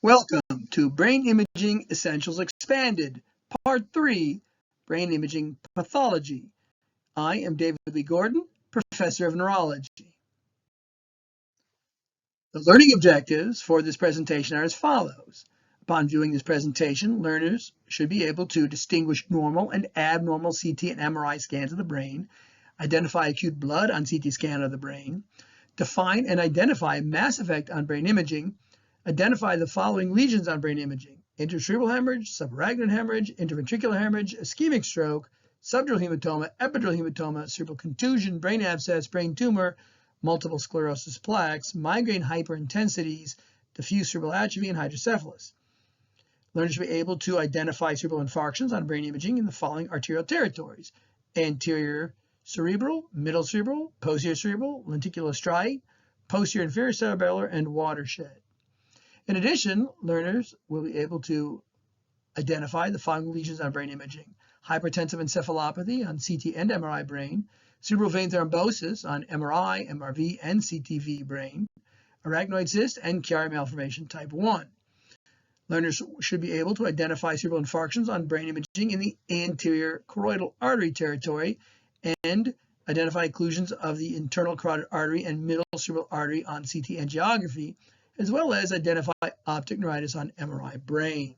Welcome to Brain Imaging Essentials Expanded, Part 3, Brain Imaging Pathology. I am David Lee Gordon, Professor of Neurology. The learning objectives for this presentation are as follows. Upon viewing this presentation, learners should be able to distinguish normal and abnormal CT and MRI scans of the brain, identify acute blood on CT scan of the brain, define and identify mass effect on brain imaging, identify the following lesions on brain imaging: intracerebral hemorrhage, subarachnoid hemorrhage, interventricular hemorrhage, ischemic stroke, subdural hematoma, epidural hematoma, cerebral contusion, brain abscess, brain tumor, multiple sclerosis plaques, migraine hyperintensities, diffuse cerebral atrophy, and hydrocephalus. Learners should be able to identify cerebral infarctions on brain imaging in the following arterial territories: anterior cerebral, middle cerebral, posterior cerebral, lenticular striate, posterior inferior cerebellar, and watershed. In addition, learners will be able to identify the following lesions on brain imaging: hypertensive encephalopathy on CT and MRI brain, cerebral vein thrombosis on MRI, MRV, and CTV brain, arachnoid cyst, and Chiari malformation type 1. Learners should be able to identify cerebral infarctions on brain imaging in the anterior choroidal artery territory and identify occlusions of the internal carotid artery and middle cerebral artery on CT angiography, as well as identify optic neuritis on MRI brain.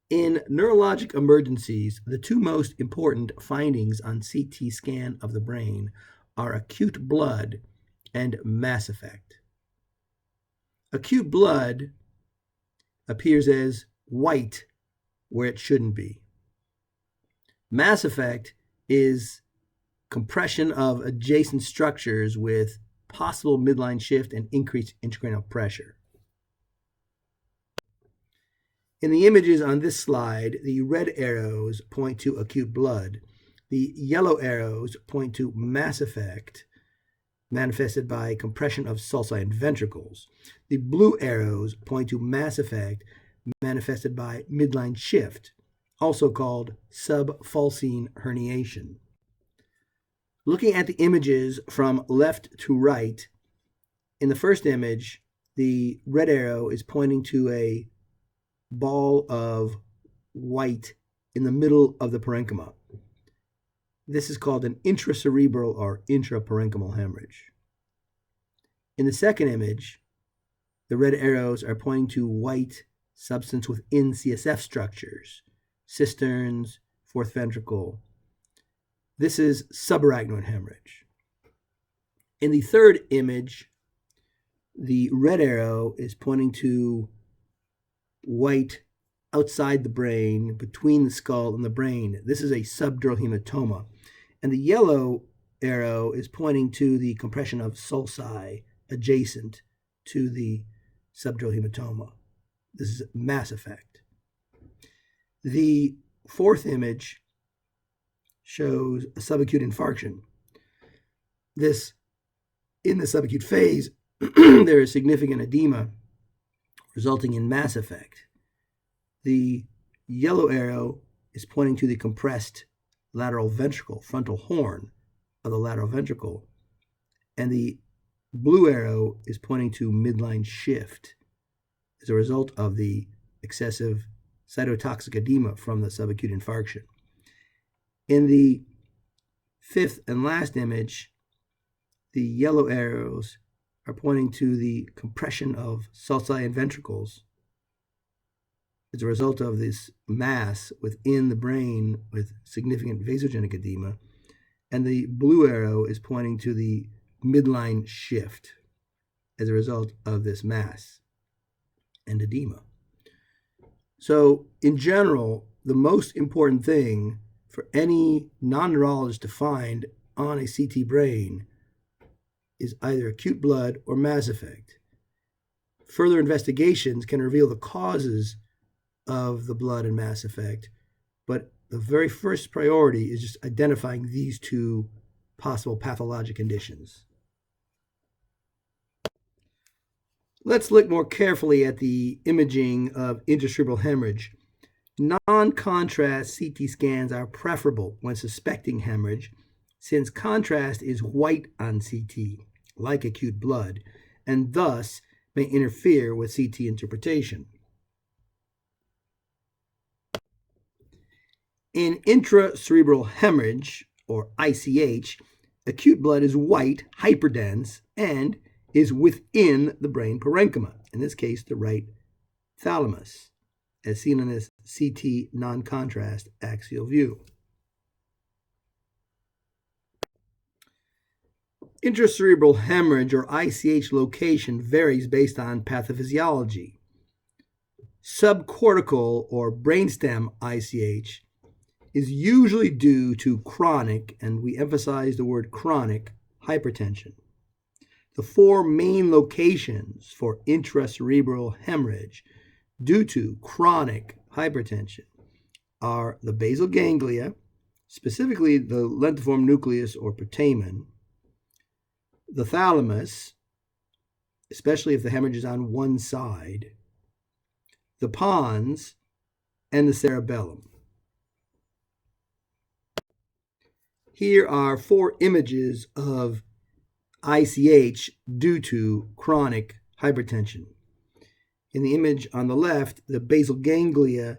In neurologic emergencies, the two most important findings on CT scan of the brain are acute blood and mass effect. Acute blood appears as white where it shouldn't be. Mass effect is compression of adjacent structures with possible midline shift and increased intracranial pressure. In the images on this slide, the red arrows point to acute blood. The yellow arrows point to mass effect manifested by compression of sulci and ventricles. The blue arrows point to mass effect manifested by midline shift, also called subfalcine herniation. Looking at the images from left to right, in the first image, the red arrow is pointing to a ball of white in the middle of the parenchyma. This is called an intracerebral or intraparenchymal hemorrhage. In the second image, the red arrows are pointing to white substance within CSF structures, cisterns, fourth ventricle. This is subarachnoid hemorrhage. In the third image, the red arrow is pointing to white outside the brain, between the skull and the brain. This is a subdural hematoma. And the yellow arrow is pointing to the compression of sulci adjacent to the subdural hematoma. This is mass effect. The fourth image shows a subacute infarction. In the subacute phase, there is significant edema resulting in mass effect. The yellow arrow is pointing to the compressed lateral ventricle, frontal horn of the lateral ventricle, and the blue arrow is pointing to midline shift as a result of the excessive cytotoxic edema from the subacute infarction. In the fifth and last image, the yellow arrows are pointing to the compression of sulci and ventricles as a result of this mass within the brain with significant vasogenic edema. And the blue arrow is pointing to the midline shift as a result of this mass and edema. So in general, the most important thing for any non-neurologist to find on a CT brain is either acute blood or mass effect. Further investigations can reveal the causes of the blood and mass effect, but the very first priority is just identifying these two possible pathologic conditions. Let's look more carefully at the imaging of intracerebral hemorrhage. Non-contrast CT scans are preferable when suspecting hemorrhage, since contrast is white on CT, like acute blood, and thus may interfere with CT interpretation. In intracerebral hemorrhage, or ICH, acute blood is white, hyperdense, and is within the brain parenchyma, in this case the right thalamus, as seen in this CT non-contrast axial view. Intracerebral hemorrhage, or ICH, location varies based on pathophysiology. Subcortical or brainstem ICH is usually due to chronic, and we emphasize the word chronic, hypertension. The four main locations for intracerebral hemorrhage due to chronic hypertension are the basal ganglia, specifically the lentiform nucleus or putamen, the thalamus, especially if the hemorrhage is on one side, the pons, and the cerebellum. Here are four images of ICH due to chronic hypertension. In the image on the left, the basal ganglia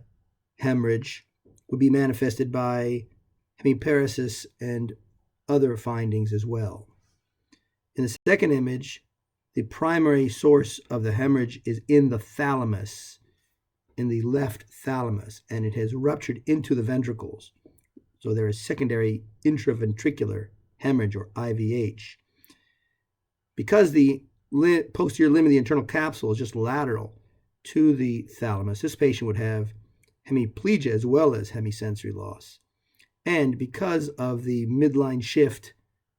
hemorrhage would be manifested by hemiparesis and other findings as well. In the second image, the primary source of the hemorrhage is in the thalamus, in the left thalamus, and it has ruptured into the ventricles. So there is secondary intraventricular hemorrhage, or IVH. Because the posterior limb of the internal capsule is just lateral to the thalamus, this patient would have hemiplegia as well as hemisensory loss. And because of the midline shift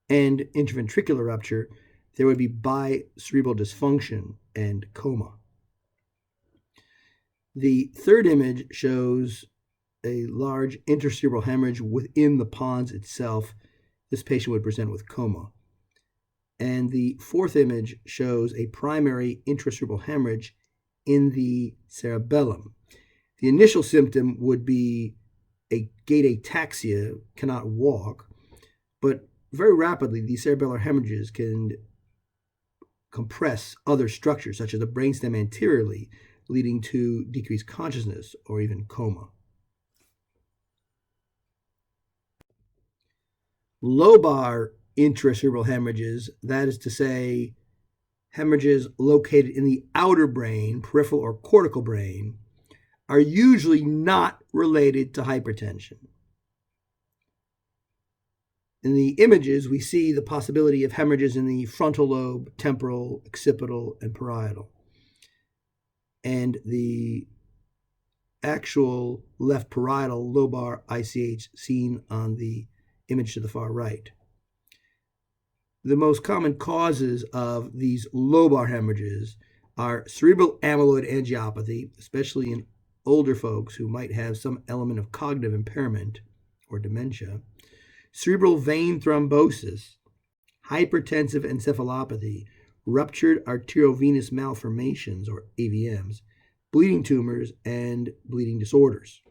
and intraventricular rupture, there would be bicerebral dysfunction and coma. The third image shows a large intracerebral hemorrhage within the pons itself. This patient would present with coma. And the fourth image shows a primary intracerebral hemorrhage in the cerebellum. The initial symptom would be a gait ataxia, cannot walk, but very rapidly these cerebellar hemorrhages can compress other structures, such as the brainstem anteriorly, leading to decreased consciousness or even coma. Lobar intracerebral hemorrhages, that is to say, hemorrhages located in the outer brain, peripheral or cortical brain, are usually not related to hypertension. In the images, we see the possibility of hemorrhages in the frontal lobe, temporal, occipital, and parietal. And the actual left parietal lobar ICH seen on the image to the far right. The most common causes of these lobar hemorrhages are cerebral amyloid angiopathy, especially in older folks who might have some element of cognitive impairment or dementia, cerebral vein thrombosis, hypertensive encephalopathy, ruptured arteriovenous malformations or AVMs, bleeding tumors, and bleeding disorders.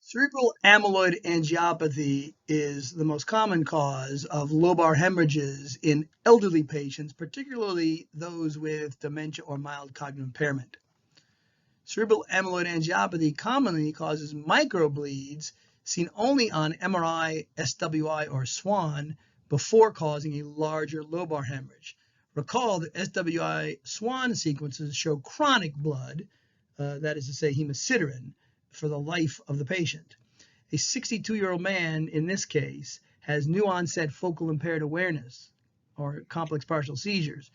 Cerebral amyloid angiopathy is the most common cause of lobar hemorrhages in elderly patients, particularly those with dementia or mild cognitive impairment. Cerebral amyloid angiopathy commonly causes microbleeds seen only on MRI, SWI, or SWAN before causing a larger lobar hemorrhage. Recall that SWI SWAN sequences show chronic blood, that is to say hemosiderin, for the life of the patient. A 62-year-old man in this case has new onset focal impaired awareness or complex partial seizures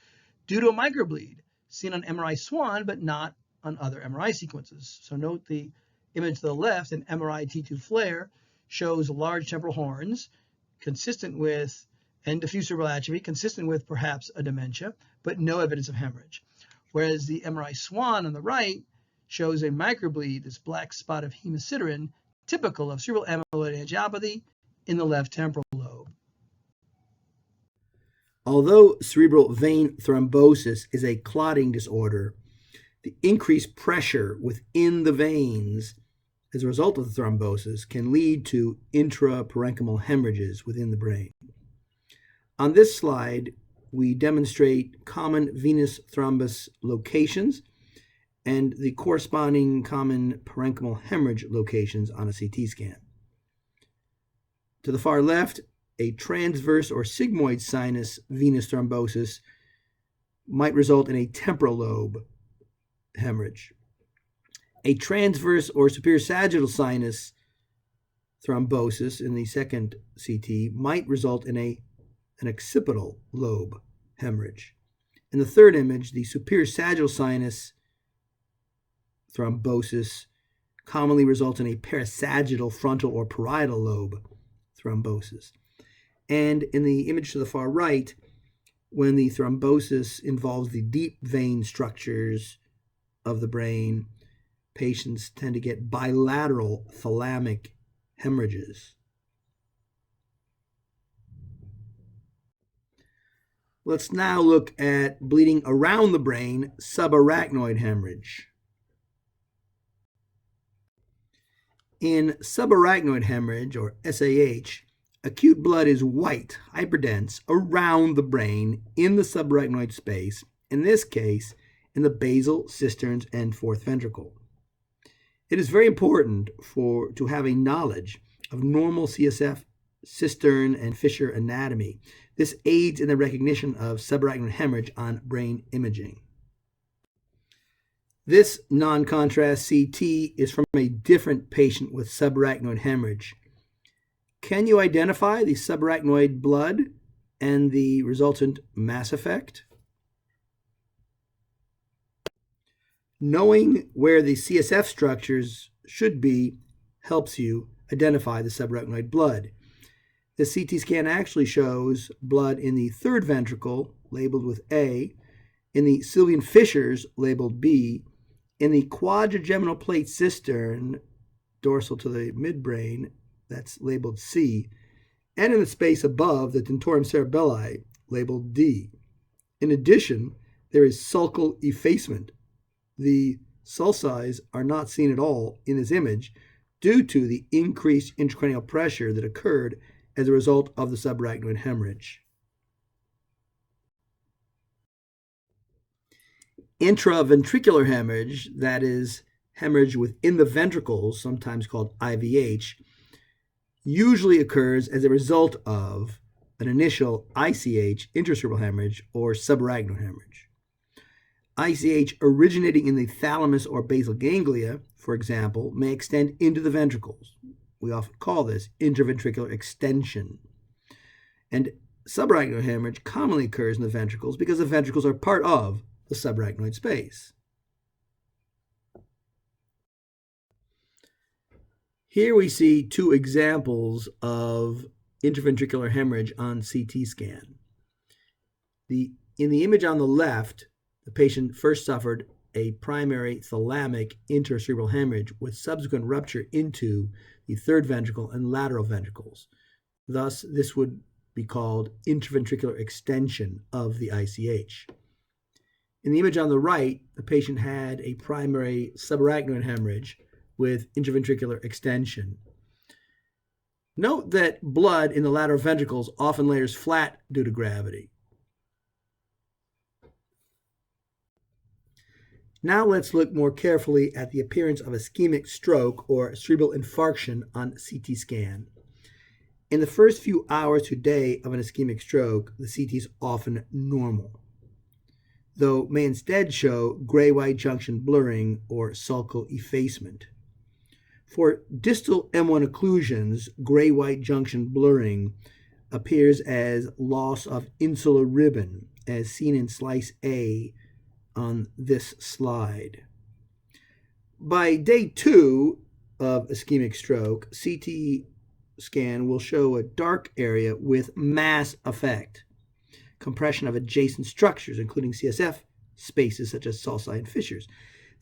due to a microbleed seen on MRI SWAN but not on other MRI sequences. So note the image to the left, an MRI T2 flare shows large temporal horns consistent with and diffuse cerebral atrophy, consistent with perhaps a dementia, but no evidence of hemorrhage. Whereas the MRI SWAN on the right shows a microbleed, this black spot of hemosiderin, typical of cerebral amyloid angiopathy in the left temporal lobe. Although cerebral vein thrombosis is a clotting disorder, the increased pressure within the veins as a result of the thrombosis can lead to intraparenchymal hemorrhages within the brain. On this slide, we demonstrate common venous thrombus locations and the corresponding common parenchymal hemorrhage locations on a CT scan. To the far left, a transverse or sigmoid sinus venous thrombosis might result in a temporal lobe hemorrhage. A transverse or superior sagittal sinus thrombosis in the second CT might result in an occipital lobe hemorrhage. In the third image, the superior sagittal sinus thrombosis commonly results in a parasagittal frontal or parietal lobe thrombosis. And in the image to the far right, when the thrombosis involves the deep vein structures of the brain, patients tend to get bilateral thalamic hemorrhages. Let's now look at bleeding around the brain, subarachnoid hemorrhage. In subarachnoid hemorrhage, or SAH, acute blood is white, hyperdense, around the brain in the subarachnoid space, in this case, in the basal, cisterns, and fourth ventricle. It is very important to have a knowledge of normal CSF, cistern, and fissure anatomy. This aids in the recognition of subarachnoid hemorrhage on brain imaging. This non-contrast CT is from a different patient with subarachnoid hemorrhage. Can you identify the subarachnoid blood and the resultant mass effect? Knowing where the CSF structures should be helps you identify the subarachnoid blood. The CT scan actually shows blood in the third ventricle, labeled with A, in the sylvian fissures, labeled B, in the quadrigeminal plate cistern, dorsal to the midbrain, that's labeled C, and in the space above the tentorium cerebelli, labeled D. In addition, there is sulcal effacement. The sulci are not seen at all in this image due to the increased intracranial pressure that occurred as a result of the subarachnoid hemorrhage. Intraventricular hemorrhage, that is, hemorrhage within the ventricles, sometimes called IVH, usually occurs as a result of an initial ICH, intracerebral hemorrhage, or subarachnoid hemorrhage. ICH originating in the thalamus or basal ganglia, for example, may extend into the ventricles. We often call this intraventricular extension. And subarachnoid hemorrhage commonly occurs in the ventricles because the ventricles are part of the subarachnoid space. Here we see two examples of intraventricular hemorrhage on CT scan. In the image on the left, the patient first suffered a primary thalamic intracerebral hemorrhage with subsequent rupture into the third ventricle and lateral ventricles. Thus, this would be called intraventricular extension of the ICH. In the image on the right, the patient had a primary subarachnoid hemorrhage with intraventricular extension. Note that blood in the lateral ventricles often layers flat due to gravity. Now let's look more carefully at the appearance of ischemic stroke or cerebral infarction on CT scan. In the first few hours to day of an ischemic stroke, the CT is often normal, though may instead show gray-white junction blurring or sulcal effacement. For distal M1 occlusions, gray-white junction blurring appears as loss of insular ribbon, as seen in slice A on this slide. By day 2 of ischemic stroke, CT scan will show a dark area with mass effect, compression of adjacent structures, including CSF spaces such as sulci and fissures.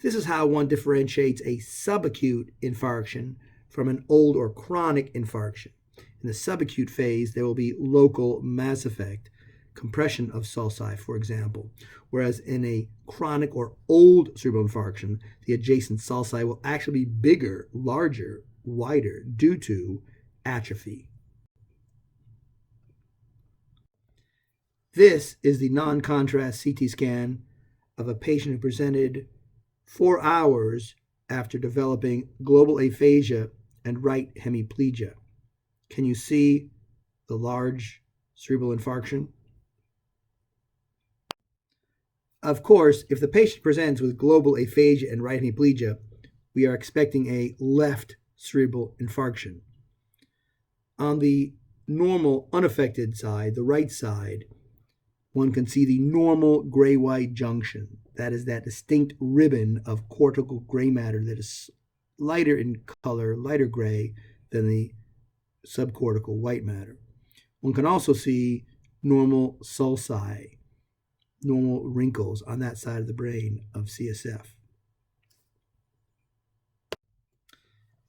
This is how one differentiates a subacute infarction from an old or chronic infarction. In the subacute phase, there will be local mass effect, compression of sulci, for example, whereas in a chronic or old cerebral infarction, the adjacent sulci will actually be bigger, larger, wider due to atrophy. This is the non-contrast CT scan of a patient who presented 4 hours after developing global aphasia and right hemiplegia. Can you see the large cerebral infarction? Of course, if the patient presents with global aphasia and right hemiplegia, we are expecting a left cerebral infarction. On the normal unaffected side, the right side, one can see the normal gray-white junction. That is that distinct ribbon of cortical gray matter that is lighter in color, lighter gray than the subcortical white matter. One can also see normal sulci, normal wrinkles on that side of the brain of CSF.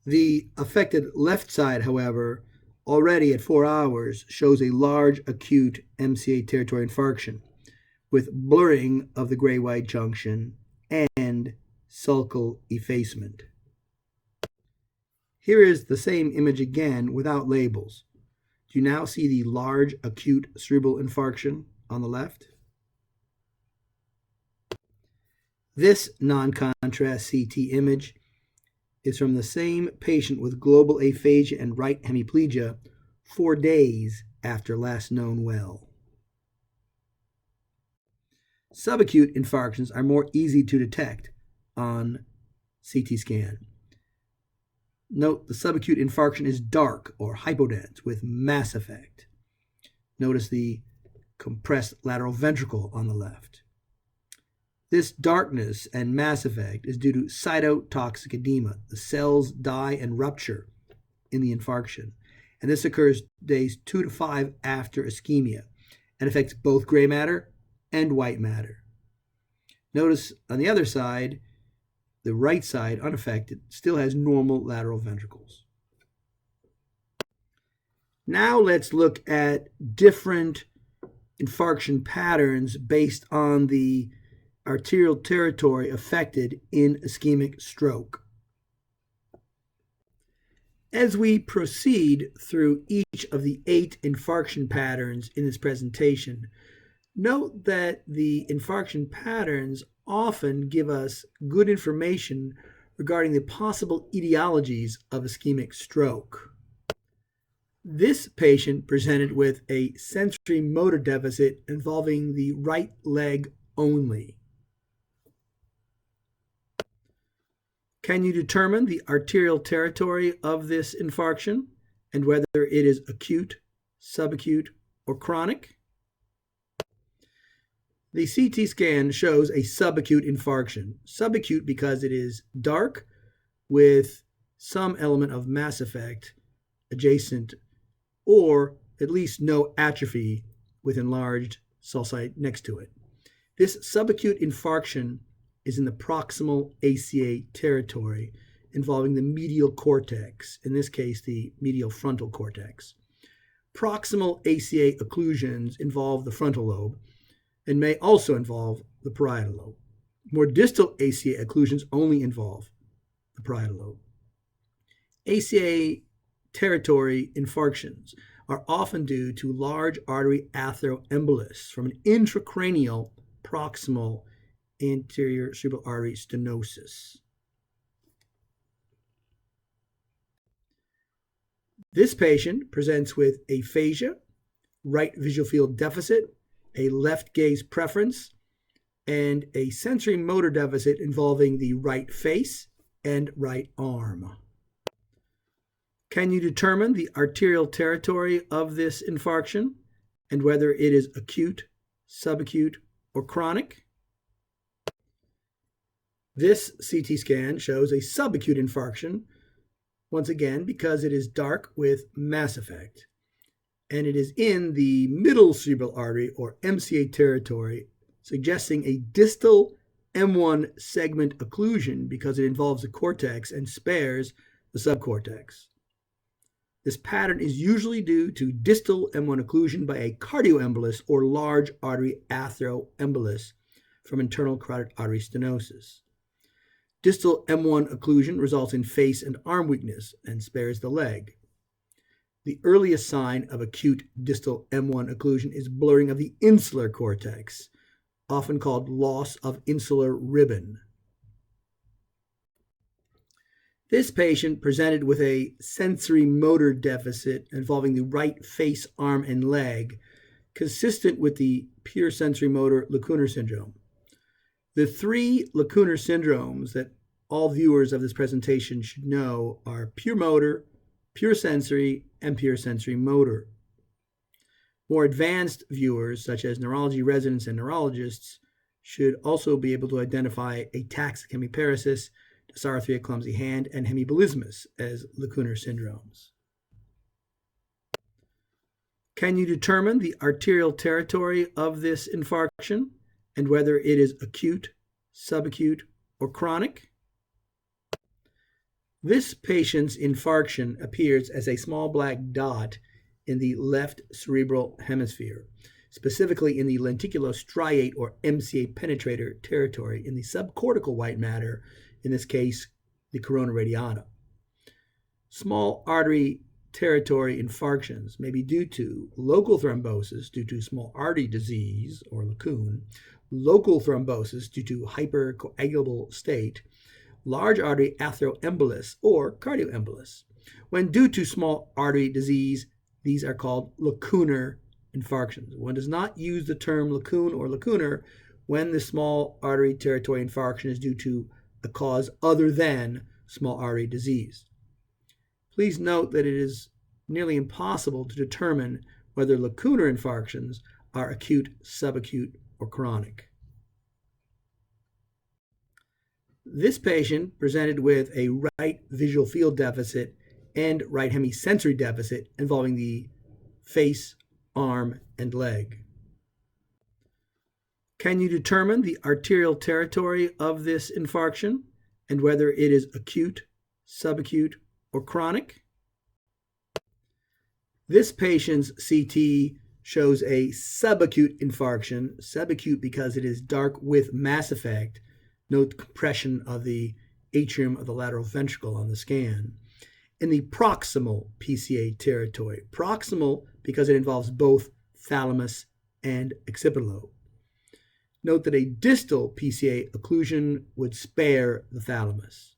The affected left side, however, already at 4 hours shows a large acute MCA territory infarction with blurring of the gray-white junction and sulcal effacement. Here is the same image again without labels. Do you now see the large acute cerebral infarction on the left? This non-contrast CT image is from the same patient with global aphasia and right hemiplegia 4 days after last known well. Subacute infarctions are more easy to detect on CT scan. Note the subacute infarction is dark or hypodense with mass effect. Notice the compressed lateral ventricle on the left. This darkness and mass effect is due to cytotoxic edema. The cells die and rupture in the infarction, and this occurs days 2 to 5 after ischemia and affects both gray matter and white matter. Notice on the other side, the right side, unaffected, still has normal lateral ventricles. Now let's look at different infarction patterns based on the arterial territory affected in ischemic stroke. As we proceed through each of the 8 infarction patterns in this presentation, note that the infarction patterns often give us good information regarding the possible etiologies of ischemic stroke. This patient presented with a sensory motor deficit involving the right leg only. Can you determine the arterial territory of this infarction and whether it is acute, subacute, or chronic? The CT scan shows a subacute infarction. Subacute because it is dark with some element of mass effect adjacent, or at least no atrophy with enlarged sulci next to it. This subacute infarction is in the proximal ACA territory involving the medial cortex, in this case the medial frontal cortex. Proximal ACA occlusions involve the frontal lobe and may also involve the parietal lobe. More distal ACA occlusions only involve the parietal lobe. ACA territory infarctions are often due to large artery atheroembolus from an intracranial proximal anterior cerebral artery stenosis. This patient presents with aphasia, right visual field deficit, a left gaze preference, and a sensory motor deficit involving the right face and right arm. Can you determine the arterial territory of this infarction and whether it is acute, subacute, or chronic? This CT scan shows a subacute infarction, once again because it is dark with mass effect, and it is in the middle cerebral artery or MCA territory, suggesting a distal M1 segment occlusion because it involves the cortex and spares the subcortex. This pattern is usually due to distal M1 occlusion by a cardioembolus or large artery atheroembolus from internal carotid artery stenosis. Distal M1 occlusion results in face and arm weakness and spares the leg. The earliest sign of acute distal M1 occlusion is blurring of the insular cortex, often called loss of insular ribbon. This patient presented with a sensory motor deficit involving the right face, arm, and leg, consistent with the pure sensory motor lacunar syndrome. The three lacunar syndromes that all viewers of this presentation should know are pure motor, pure sensory, and pure sensory motor. More advanced viewers, such as neurology residents and neurologists, should also be able to identify ataxic hemiparesis, dysarthria, clumsy hand, and hemibolismus as lacunar syndromes. Can you determine the arterial territory of this infarction and whether it is acute, subacute, or chronic? This patient's infarction appears as a small black dot in the left cerebral hemisphere, specifically in the lenticulostriate or MCA penetrator territory in the subcortical white matter, in this case, the corona radiata. Small artery territory infarctions may be due to local thrombosis due to small artery disease or lacoon, local thrombosis due to hypercoagulable state, large artery atheroembolus or cardioembolus. When due to small artery disease, these are called lacunar infarctions. One does not use the term lacoon or lacunar when the small artery territory infarction is due to a cause other than small artery disease. Please note that it is nearly impossible to determine whether lacunar infarctions are acute, subacute, or chronic. This patient presented with a right visual field deficit and right hemisensory deficit involving the face, arm, and leg. Can you determine the arterial territory of this infarction and whether it is acute, subacute, or chronic? This patient's CT shows a subacute infarction, subacute because it is dark with mass effect. Note compression of the atrium of the lateral ventricle on the scan. In the proximal PCA territory, proximal because it involves both thalamus and occipital lobe. Note that a distal PCA occlusion would spare the thalamus.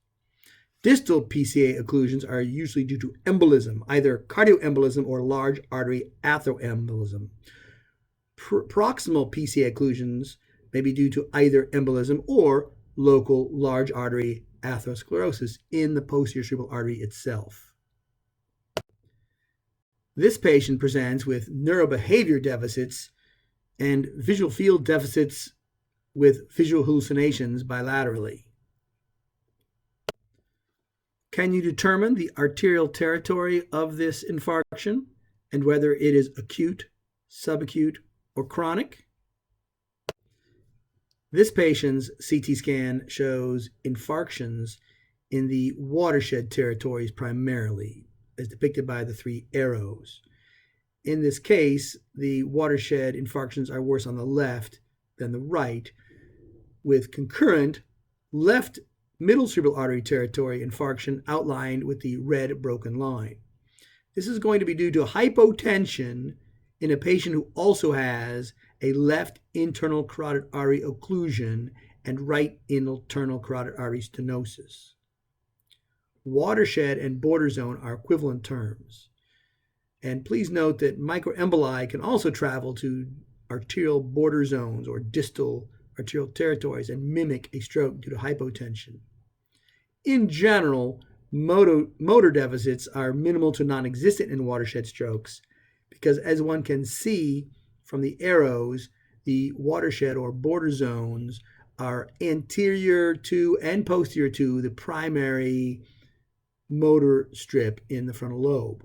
Distal PCA occlusions are usually due to embolism, either cardioembolism or large artery atheroembolism. Proximal PCA occlusions may be due to either embolism or local large artery atherosclerosis in the posterior cerebral artery itself. This patient presents with neurobehavior deficits and visual field deficits with visual hallucinations bilaterally. Can you determine the arterial territory of this infarction and whether it is acute, subacute, or chronic? This patient's CT scan shows infarctions in the watershed territories primarily, as depicted by the three arrows. In this case, the watershed infarctions are worse on the left than the right, with concurrent left middle cerebral artery territory infarction outlined with the red broken line. This is going to be due to hypotension in a patient who also has a left internal carotid artery occlusion and right internal carotid artery stenosis. Watershed and border zone are equivalent terms. And please note that microemboli can also travel to arterial border zones or distal arterial territories and mimic a stroke due to hypotension. In general, motor deficits are minimal to non-existent in watershed strokes because, as one can see from the arrows, the watershed or border zones are anterior to and posterior to the primary motor strip in the frontal lobe.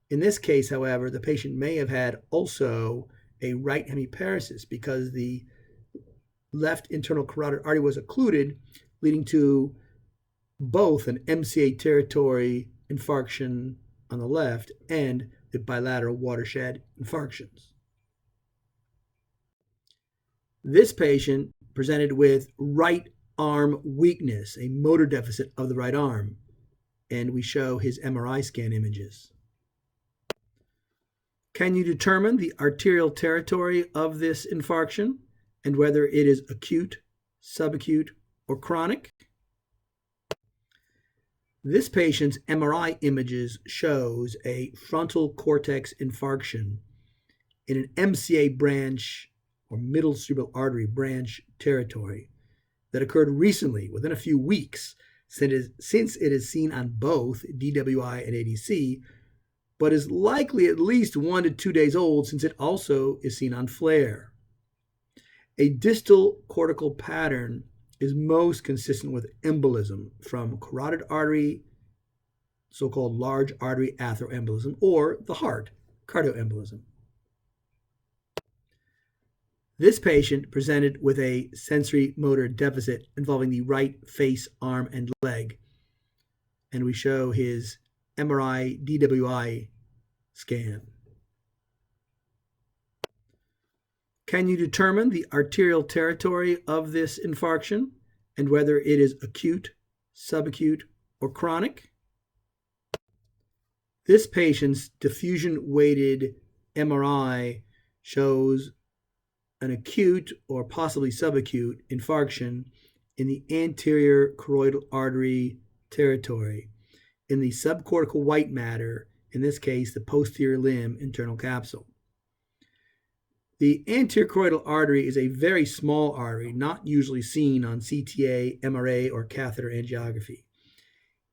In this case, however, the patient may have had also a right hemiparesis because the left internal carotid artery was occluded, leading to both an MCA territory infarction on the left and the bilateral watershed infarctions. This patient presented with right arm weakness, a motor deficit of the right arm, and we show his MRI scan images. Can you determine the arterial territory of this infarction and whether it is acute, subacute, or chronic? This patient's MRI images shows a frontal cortex infarction in an MCA branch or middle cerebral artery branch territory that occurred recently, within a few weeks, since it is seen on both DWI and ADC, but is likely at least 1 to 2 days old since it also is seen on FLAIR. A distal cortical pattern is most consistent with embolism from carotid artery, so-called large artery atheroembolism, or the heart, cardioembolism. This patient presented with a sensory motor deficit involving the right face, arm, and leg, and we show his MRI DWI scan. Can you determine the arterial territory of this infarction and whether it is acute, subacute, or chronic? This patient's diffusion-weighted MRI shows an acute or possibly subacute infarction in the anterior carotid artery territory, in the subcortical white matter, in this case the posterior limb internal capsule. The anterior carotid artery is a very small artery, not usually seen on CTA, MRA, or catheter angiography.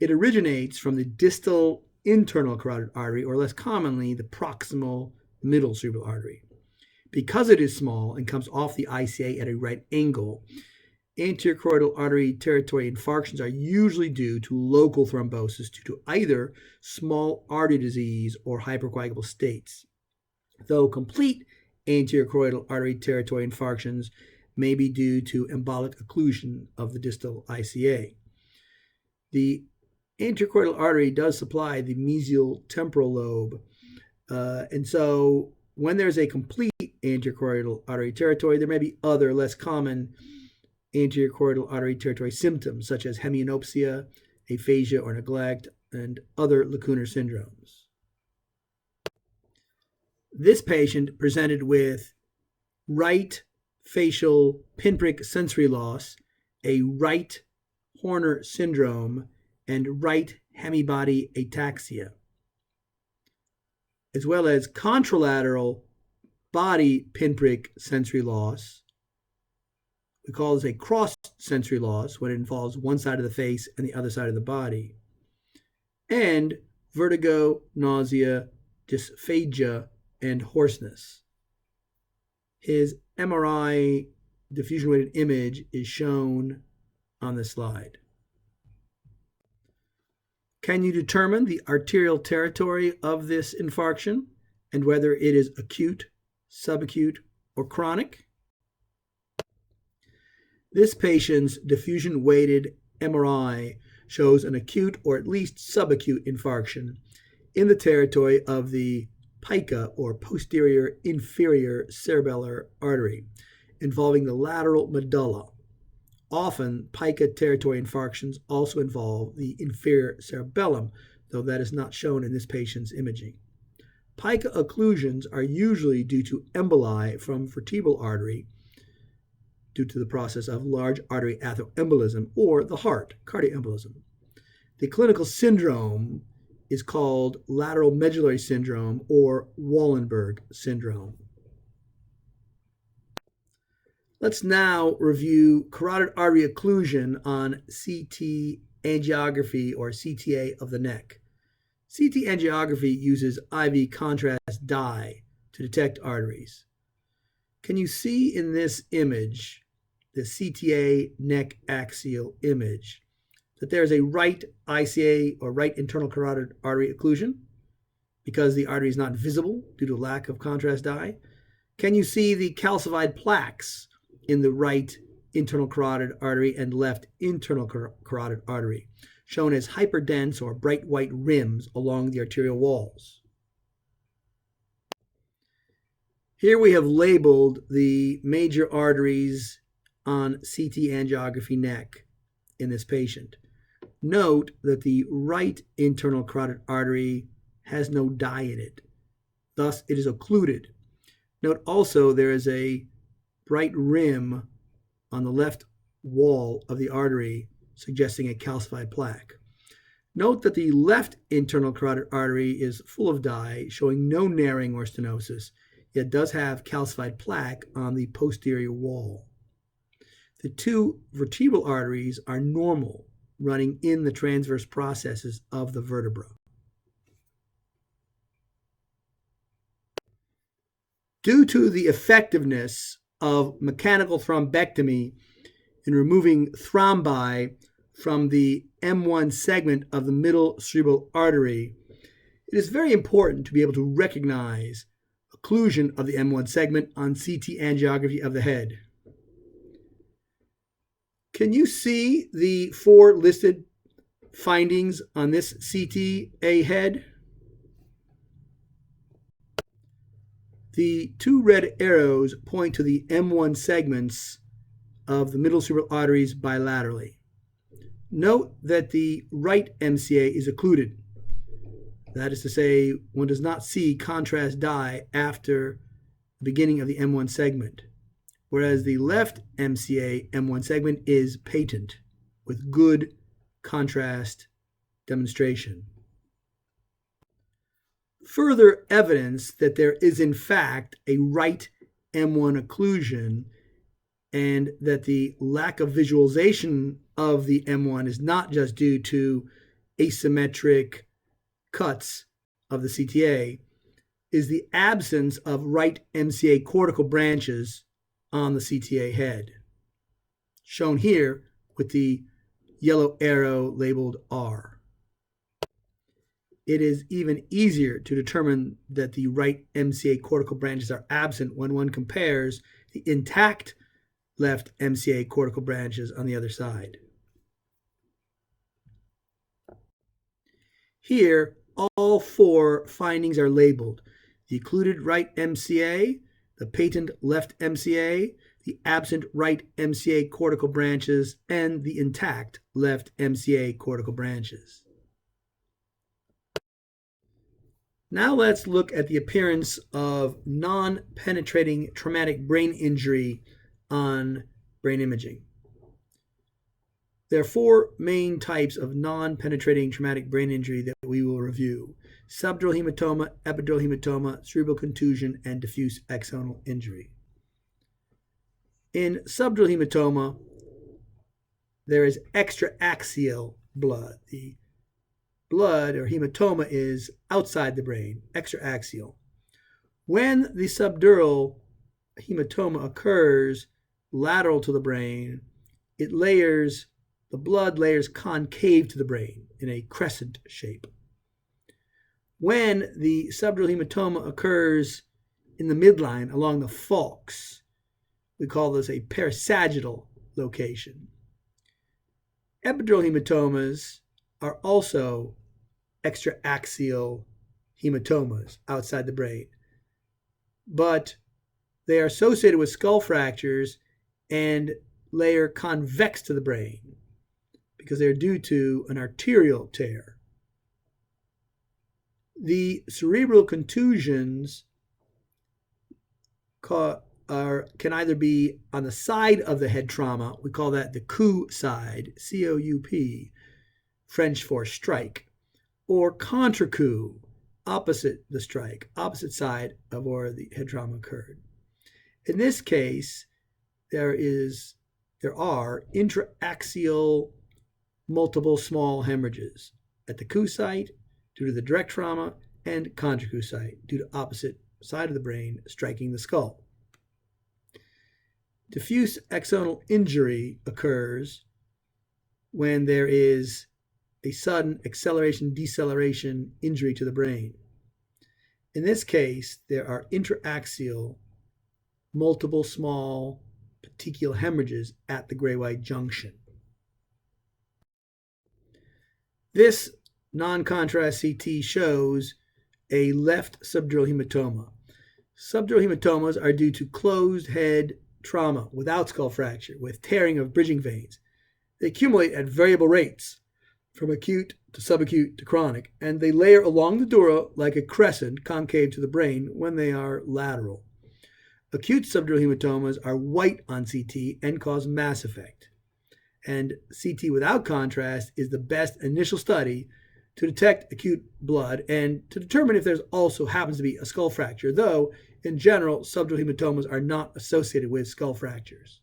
It originates from the distal internal carotid artery, or less commonly, the proximal middle cerebral artery. Because it is small and comes off the ICA at a right angle, anterior carotid artery territory infarctions are usually due to local thrombosis due to either small artery disease or hypercoagulable states, though complete anterior carotid artery territory infarctions may be due to embolic occlusion of the distal ICA. The anterior carotid artery does supply the mesial temporal lobe, and so when there's a complete anterior carotid artery territory, there may be other less common anterior carotid artery territory symptoms such as hemianopsia, aphasia or neglect, and other lacunar syndromes. This patient presented with right facial pinprick sensory loss, a right Horner syndrome, and right hemibody ataxia, as well as contralateral body pinprick sensory loss. We call this a cross sensory loss when it involves one side of the face and the other side of the body, and vertigo, nausea, dysphagia, and hoarseness. His MRI diffusion-weighted image is shown on this slide. Can you determine the arterial territory of this infarction and whether it is acute, subacute, or chronic? This patient's diffusion-weighted MRI shows an acute or at least subacute infarction in the territory of the pica, or posterior inferior cerebellar artery, involving the lateral medulla. Often, pica territory infarctions also involve the inferior cerebellum, though that is not shown in this patient's imaging. Pica occlusions are usually due to emboli from vertebral artery due to the process of large artery atheroembolism, or the heart, cardioembolism. The clinical syndrome is called lateral medullary syndrome or Wallenberg syndrome. Let's now review carotid artery occlusion on CT angiography or CTA of the neck. CT angiography uses IV contrast dye to detect arteries. Can you see in this image, the CTA neck axial image, that there is a right ICA or right internal carotid artery occlusion because the artery is not visible due to lack of contrast dye? Can you see the calcified plaques in the right internal carotid artery and left internal carotid artery, shown as hyperdense or bright white rims along the arterial walls? Here we have labeled the major arteries on CT angiography neck in this patient. Note that the right internal carotid artery has no dye in it. Thus, it is occluded. Note also there is a bright rim on the left wall of the artery suggesting a calcified plaque. Note that the left internal carotid artery is full of dye, showing no narrowing or stenosis, yet does have calcified plaque on the posterior wall. The two vertebral arteries are normal, running in the transverse processes of the vertebra. Due to the effectiveness of mechanical thrombectomy in removing thrombi from the M1 segment of the middle cerebral artery, it is very important to be able to recognize occlusion of the M1 segment on CT angiography of the head. Can you see the four listed findings on this CTA head? The two red arrows point to the M1 segments of the middle cerebral arteries bilaterally. Note that the right MCA is occluded. That is to say, one does not see contrast dye after the beginning of the M1 segment, whereas the left MCA M1 segment is patent with good contrast demonstration. Further evidence that there is in fact a right M1 occlusion and that the lack of visualization of the M1 is not just due to asymmetric cuts of the CTA is the absence of right MCA cortical branches on the CTA head, shown here with the yellow arrow labeled R. It is even easier to determine that the right MCA cortical branches are absent when one compares the intact left MCA cortical branches on the other side. Here, all four findings are labeled: the occluded right MCA, the patent left MCA, the absent right MCA cortical branches, and the intact left MCA cortical branches. Now let's look at the appearance of non-penetrating traumatic brain injury on brain imaging. There are four main types of non-penetrating traumatic brain injury that we will review: subdural hematoma, epidural hematoma, cerebral contusion, and diffuse axonal injury. In subdural hematoma, there is extraaxial blood. The blood or hematoma is outside the brain, extraaxial. When the subdural hematoma occurs lateral to the brain, the blood layers concave to the brain in a crescent shape. When the subdural hematoma occurs in the midline along the falx, we call this a parasagittal location. Epidural hematomas are also extraaxial hematomas outside the brain, but they are associated with skull fractures and layer convex to the brain because they are due to an arterial tear. The cerebral contusions can either be on the side of the head trauma, we call that the coup side, C-O-U-P, French for strike, or contre-coup, opposite the strike, opposite side of where the head trauma occurred. In this case, there are intraaxial multiple small hemorrhages at the coup site due to the direct trauma and contre-coup site due to opposite side of the brain striking the skull. Diffuse axonal injury occurs when there is a sudden acceleration-deceleration injury to the brain. In this case, there are intraaxial multiple small petechial hemorrhages at the gray-white junction. This non-contrast CT shows a left subdural hematoma. Subdural hematomas are due to closed head trauma without skull fracture, with tearing of bridging veins. They accumulate at variable rates, from acute to subacute to chronic, and they layer along the dura like a crescent concave to the brain when they are lateral. Acute subdural hematomas are white on CT and cause mass effect. And CT without contrast is the best initial study to detect acute blood and to determine if there's also happens to be a skull fracture, though in general, subdural hematomas are not associated with skull fractures.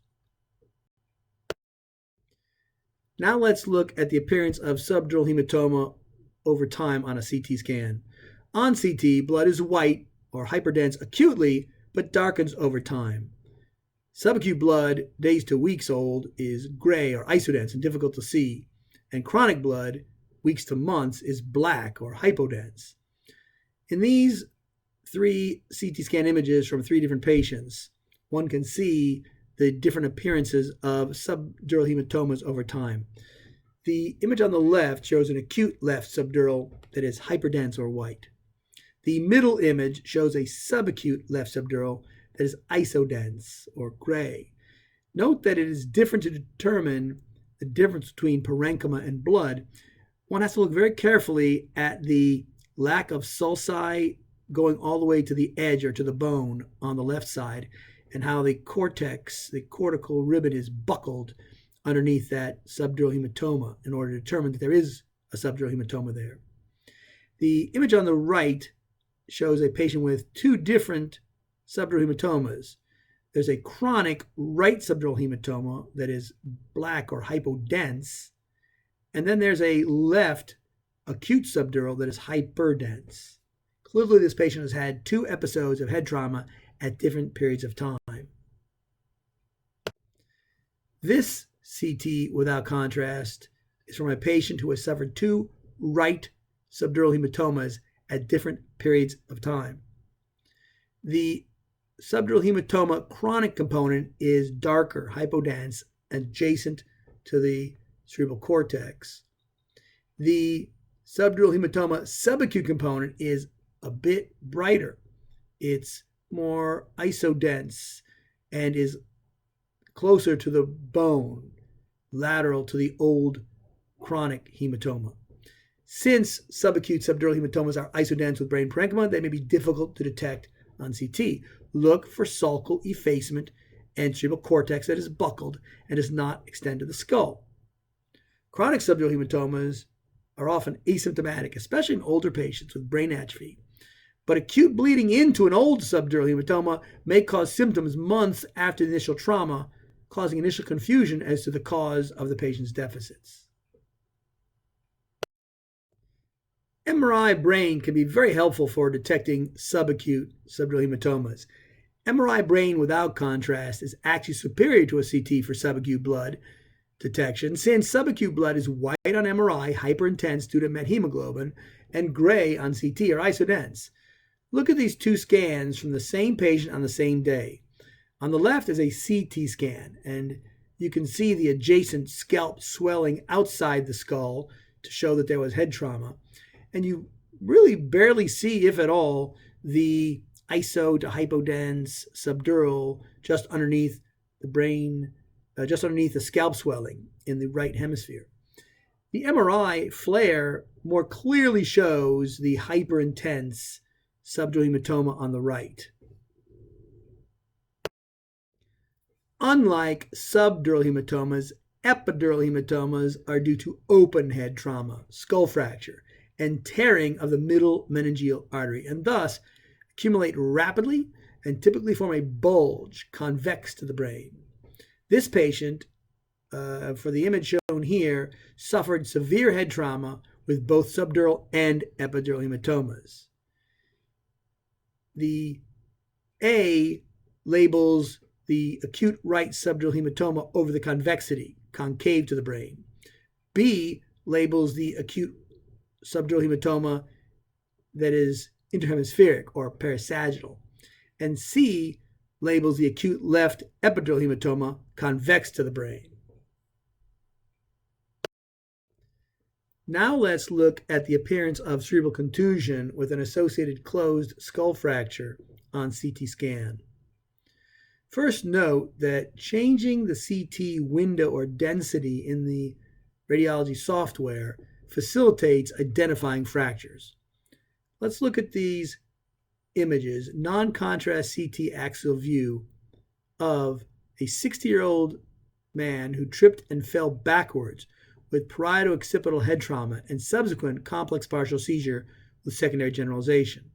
Now let's look at the appearance of subdural hematoma over time on a CT scan. On CT, blood is white or hyperdense acutely, but darkens over time. Subacute blood, days to weeks old, is gray or isodense and difficult to see, and chronic blood, weeks to months, is black or hypodense. In these 3 CT scan images from 3 different patients, one can see the different appearances of subdural hematomas over time. The image on the left shows an acute left subdural that is hyperdense or white. The middle image shows a subacute left subdural that is isodense or gray. Note that it is different to determine the difference between parenchyma and blood. One has to look very carefully at the lack of sulci going all the way to the edge or to the bone on the left side, and how the cortex, the cortical ribbon, is buckled underneath that subdural hematoma in order to determine that there is a subdural hematoma there. The image on the right shows a patient with 2 different subdural hematomas. There's a chronic right subdural hematoma that is black or hypodense, and then there's a left acute subdural that is hyperdense. Clearly, this patient has had 2 episodes of head trauma at different periods of time. This CT without contrast is from a patient who has suffered 2 right subdural hematomas at different periods of time. The subdural hematoma chronic component is darker, hypodense, adjacent to the cerebral cortex. The subdural hematoma subacute component is a bit brighter. It's more isodense and is closer to the bone, lateral to the old chronic hematoma. Since subacute subdural hematomas are isodense with brain parenchyma, they may be difficult to detect on CT. Look for sulcal effacement and cerebral cortex that is buckled and does not extend to the skull. Chronic subdural hematomas are often asymptomatic, especially in older patients with brain atrophy. But acute bleeding into an old subdural hematoma may cause symptoms months after the initial trauma, causing initial confusion as to the cause of the patient's deficits. MRI brain can be very helpful for detecting subacute subdural hematomas. MRI brain without contrast is actually superior to a CT for subacute blood detection, since subacute blood is white on MRI, hyperintense due to methemoglobin, and gray on CT or isodense. Look at these 2 scans from the same patient on the same day. On the left is a CT scan, and you can see the adjacent scalp swelling outside the skull to show that there was head trauma. And you really barely see, if at all, the iso to hypodense subdural just underneath the brain, just underneath the scalp swelling in the right hemisphere. The MRI flare more clearly shows the hyperintense subdural hematoma on the right. Unlike subdural hematomas, epidural hematomas are due to open head trauma, skull fracture, and tearing of the middle meningeal artery, and thus accumulate rapidly and typically form a bulge convex to the brain. This patient, for the image shown here, suffered severe head trauma with both subdural and epidural hematomas. The A labels the acute right subdural hematoma over the convexity, concave to the brain. B labels the acute subdural hematoma that is interhemispheric or parasagittal. And C labels the acute left epidural hematoma convex to the brain. Now let's look at the appearance of cerebral contusion with an associated closed skull fracture on CT scan. First, note that changing the CT window or density in the radiology software facilitates identifying fractures. Let's look at these images, non-contrast CT axial view of a 60-year-old man who tripped and fell backwards with parieto-occipital head trauma and subsequent complex partial seizure with secondary generalization.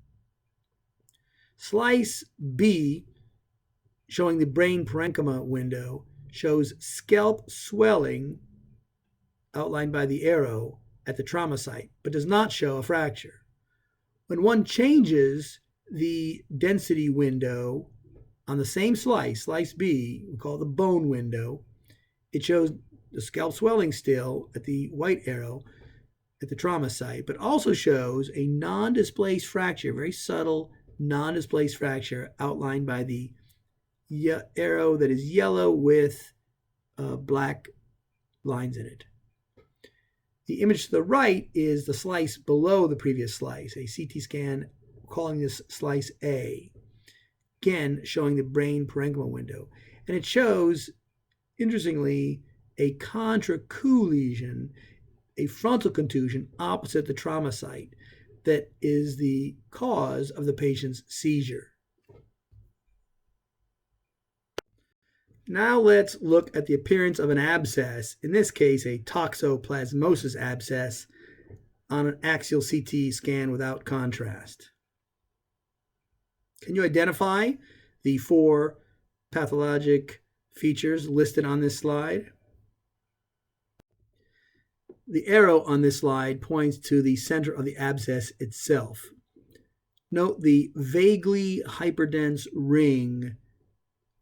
Slice B, showing the brain parenchyma window, shows scalp swelling outlined by the arrow at the trauma site, but does not show a fracture. When one changes the density window on the same slice, slice B, we call it the bone window, it shows the scalp swelling still at the white arrow at the trauma site, but also shows a non-displaced fracture, very subtle non-displaced fracture outlined by the arrow that is yellow with black lines in it. The image to the right is the slice below the previous slice, a CT scan calling this slice A, again showing the brain parenchyma window. And it shows, interestingly, a contra-coup lesion, a frontal contusion opposite the trauma site that is the cause of the patient's seizure. Now let's look at the appearance of an abscess, in this case a toxoplasmosis abscess, on an axial CT scan without contrast. Can you identify the 4 pathologic features listed on this slide? The arrow on this slide points to the center of the abscess itself. Note the vaguely hyperdense ring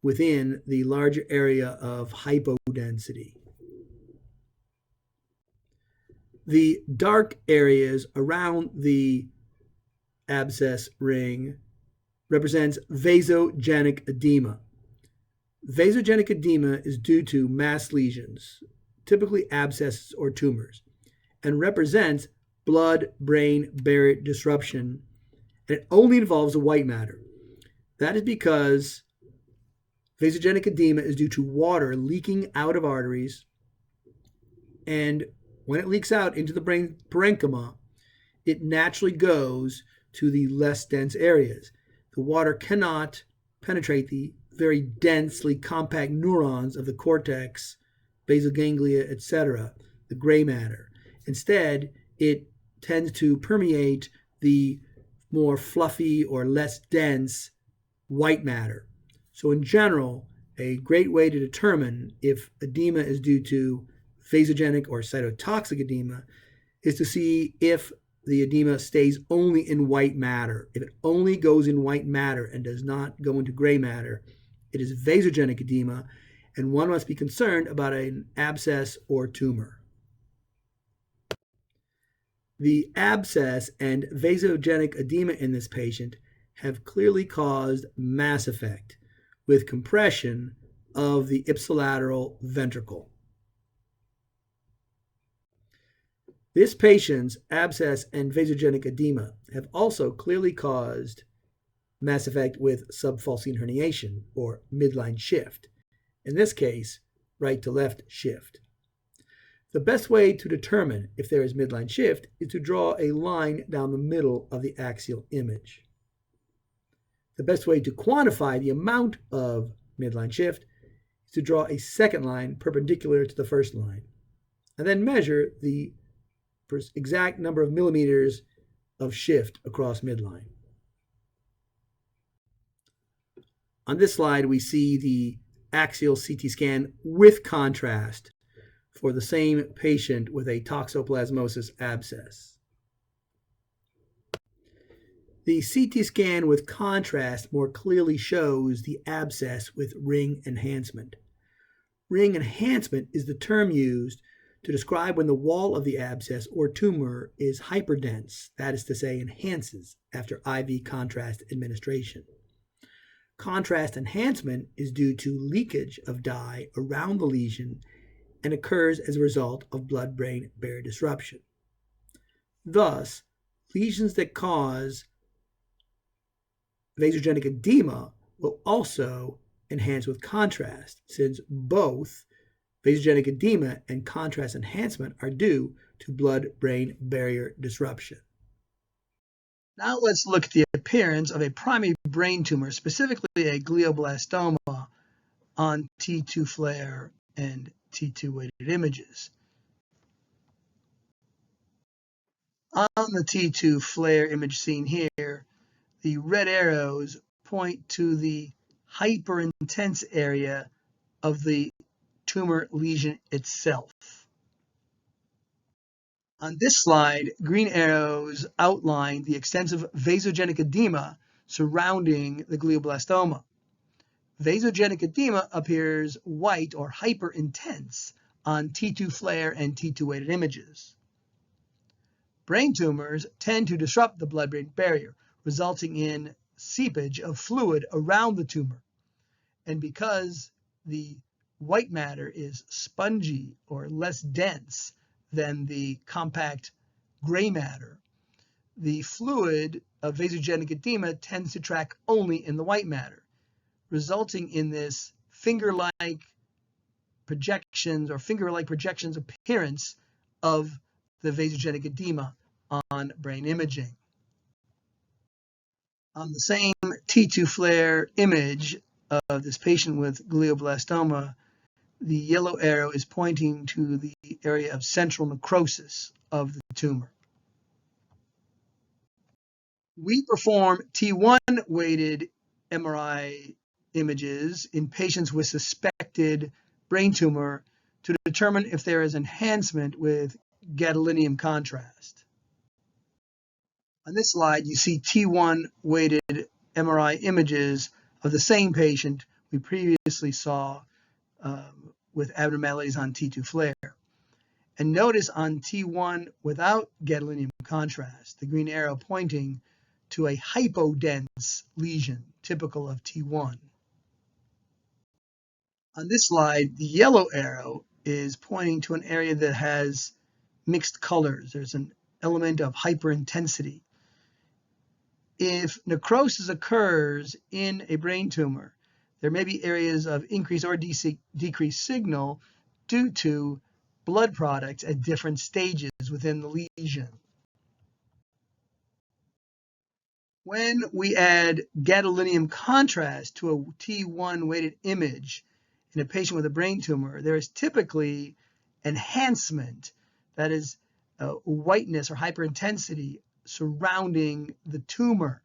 within the larger area of hypodensity. The dark areas around the abscess ring represents vasogenic edema. Vasogenic edema is due to mass lesions, typically abscesses or tumors, and represents blood-brain barrier disruption, and it only involves the white matter. That is because vasogenic edema is due to water leaking out of arteries, and when it leaks out into the brain parenchyma, it naturally goes to the less dense areas. The water cannot penetrate the very densely compact neurons of the cortex, basal ganglia, etc., the gray matter. Instead, it tends to permeate the more fluffy or less dense white matter. So in general, a great way to determine if edema is due to vasogenic or cytotoxic edema is to see if the edema stays only in white matter. If it only goes in white matter and does not go into gray matter, it is vasogenic edema, and one must be concerned about an abscess or tumor. The abscess and vasogenic edema in this patient have clearly caused mass effect with compression of the ipsilateral ventricle. This patient's abscess and vasogenic edema have also clearly caused mass effect with subfalcine herniation or midline shift. In this case, right to left shift. The best way to determine if there is midline shift is to draw a line down the middle of the axial image. The best way to quantify the amount of midline shift is to draw a second line perpendicular to the first line, and then measure the exact number of millimeters of shift across midline. On this slide, we see the axial CT scan with contrast for the same patient with a toxoplasmosis abscess. The CT scan with contrast more clearly shows the abscess with ring enhancement. Ring enhancement is the term used to describe when the wall of the abscess or tumor is hyperdense, that is to say, enhances after IV contrast administration. Contrast enhancement is due to leakage of dye around the lesion and occurs as a result of blood-brain barrier disruption. Thus, lesions that cause vasogenic edema will also enhance with contrast, since both vasogenic edema and contrast enhancement are due to blood-brain barrier disruption. Now let's look at the appearance of a primary brain tumor, specifically a glioblastoma, on T2 FLAIR and T2 weighted images. On the T2 FLAIR image seen here, the red arrows point to the hyperintense area of the tumor lesion itself. On this slide, green arrows outline the extensive vasogenic edema surrounding the glioblastoma. Vasogenic edema appears white or hyperintense on T2 FLAIR and T2 weighted images. Brain tumors tend to disrupt the blood-brain barrier, resulting in seepage of fluid around the tumor. And because the white matter is spongy or less dense than the compact gray matter, the fluid of vasogenic edema tends to track only in the white matter, resulting in this finger-like projections appearance of the vasogenic edema on brain imaging. On the same T2 FLAIR image of this patient with glioblastoma, the yellow arrow is pointing to the area of central necrosis of the tumor. We perform T1 weighted MRI images in patients with suspected brain tumor to determine if there is enhancement with gadolinium contrast. On this slide, you see T1 weighted MRI images of the same patient we previously saw with abnormalities on T2 FLAIR. And notice on T1 without gadolinium contrast, the green arrow pointing to a hypodense lesion typical of T1. On this slide, the yellow arrow is pointing to an area that has mixed colors. There's an element of hyperintensity. If necrosis occurs in a brain tumor, there may be areas of increased or decreased signal due to blood products at different stages within the lesion. When we add gadolinium contrast to a T1 weighted image in a patient with a brain tumor, there is typically enhancement, that is whiteness or hyperintensity surrounding the tumor.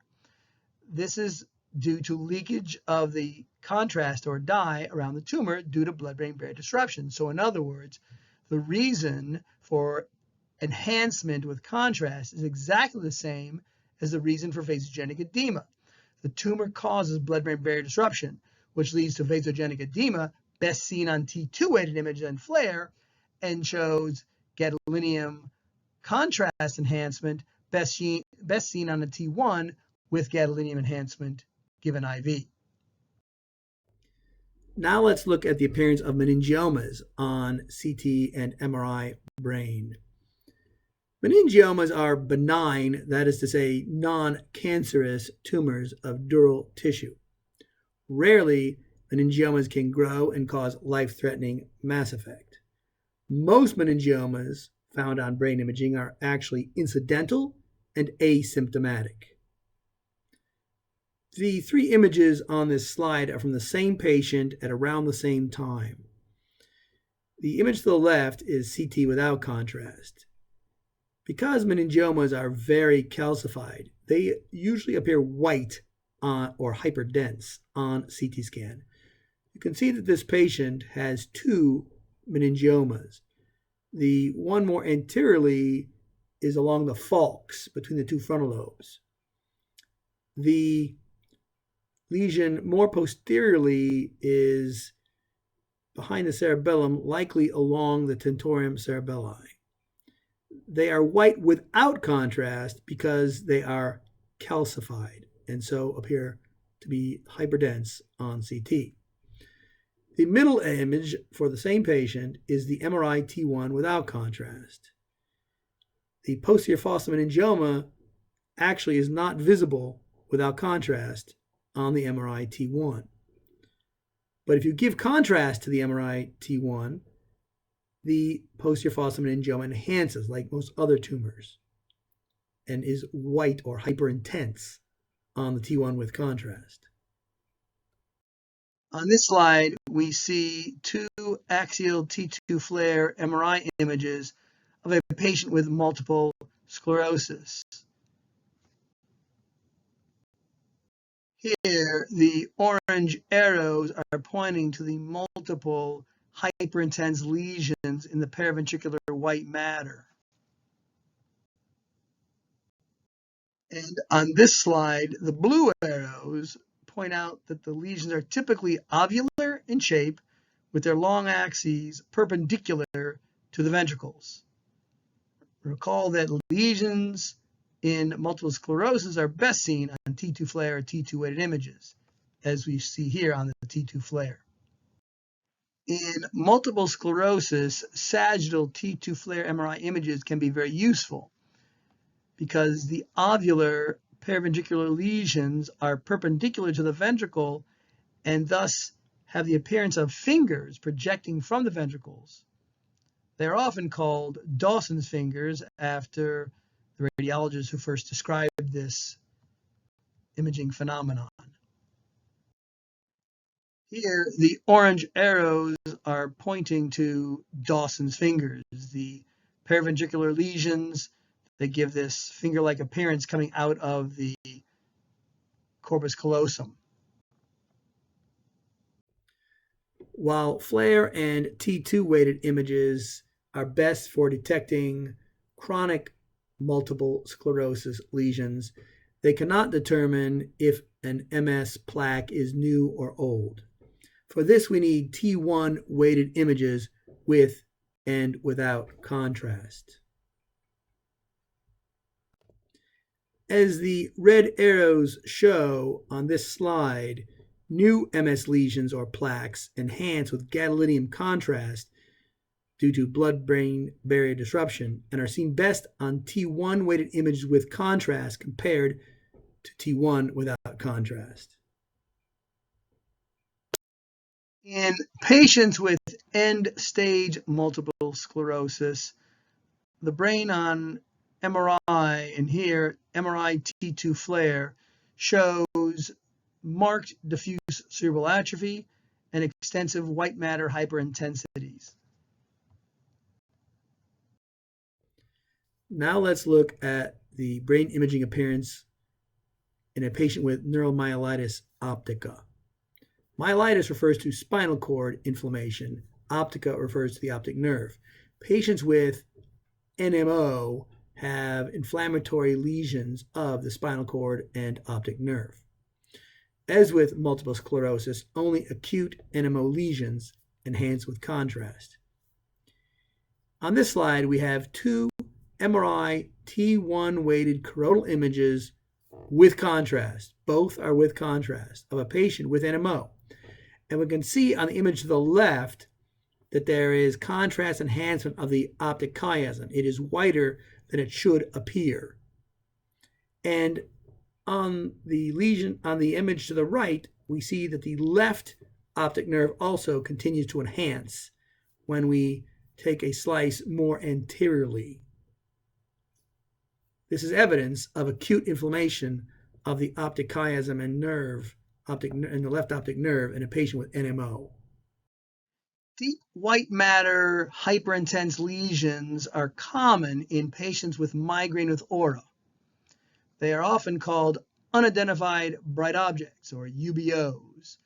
This is due to leakage of the contrast or dye around the tumor due to blood-brain barrier disruption. So in other words, the reason for enhancement with contrast is exactly the same as the reason for vasogenic edema. The tumor causes blood-brain barrier disruption, which leads to vasogenic edema, best seen on T2 weighted image and FLAIR, and shows gadolinium contrast enhancement, best seen on a T1 with gadolinium enhancement given IV. Now let's look at the appearance of meningiomas on CT and MRI brain. Meningiomas are benign, that is to say, non-cancerous tumors of dural tissue. Rarely, meningiomas can grow and cause life-threatening mass effect. Most meningiomas found on brain imaging are actually incidental and asymptomatic. The three images on this slide are from the same patient at around the same time. The image to the left is CT without contrast. Because meningiomas are very calcified, they usually appear white or hyperdense on CT scan. You can see that this patient has two meningiomas. The one more anteriorly is along the falx between the two frontal lobes. The lesion more posteriorly is behind the cerebellum, likely along the tentorium cerebelli. They are white without contrast because they are calcified and so appear to be hyperdense on CT. The middle image for the same patient is the MRI T1 without contrast. The posterior fossa meningioma actually is not visible without contrast on the MRI T1. But if you give contrast to the MRI T1, the posterior fossa meningioma enhances like most other tumors and is white or hyperintense on the T1 with contrast. On this slide, we see two axial T2 flare MRI images of a patient with multiple sclerosis. Here, the orange arrows are pointing to the multiple hyperintense lesions in the paraventricular white matter. And on this slide, the blue arrows point out that the lesions are typically ovular in shape with their long axes perpendicular to the ventricles. Recall that lesions in multiple sclerosis are best seen on T2 flare or T2 weighted images, as we see here on the T2 flare. In multiple sclerosis, sagittal T2 flare MRI images can be very useful because the ovular paraventricular lesions are perpendicular to the ventricle and thus have the appearance of fingers projecting from the ventricles. They are often called Dawson's fingers after the radiologist who first described this imaging phenomenon. Here, the orange arrows are pointing to Dawson's fingers, the paraventricular lesions that give this finger-like appearance coming out of the corpus callosum. While flare and T2 weighted images are best for detecting chronic multiple sclerosis lesions, they cannot determine if an MS plaque is new or old. For this, we need T1 weighted images with and without contrast. As the red arrows show on this slide, new MS lesions or plaques enhance with gadolinium contrast due to blood-brain barrier disruption and are seen best on T1 weighted images with contrast compared to T1 without contrast. In patients with end-stage multiple sclerosis, the brain on MRI, and here MRI T2 flare, shows marked diffuse cerebral atrophy and extensive white matter hyperintensities. Now let's look at the brain imaging appearance in a patient with neuromyelitis optica. Myelitis refers to spinal cord inflammation. Optica refers to the optic nerve. Patients with NMO have inflammatory lesions of the spinal cord and optic nerve. As with multiple sclerosis, only acute NMO lesions enhance with contrast. On this slide, we have two MRI T1 weighted coronal images with contrast. Both are with contrast of a patient with NMO. And we can see on the image to the left that there is contrast enhancement of the optic chiasm. It is whiter than it should appear. And on the lesion, on the image to the right, we see that the left optic nerve also continues to enhance when we take a slice more anteriorly. This is evidence of acute inflammation of the optic chiasm and nerve, in the left optic nerve in a patient with NMO. Deep white matter hyperintense lesions are common in patients with migraine with aura. They are often called unidentified bright objects, or UBOs.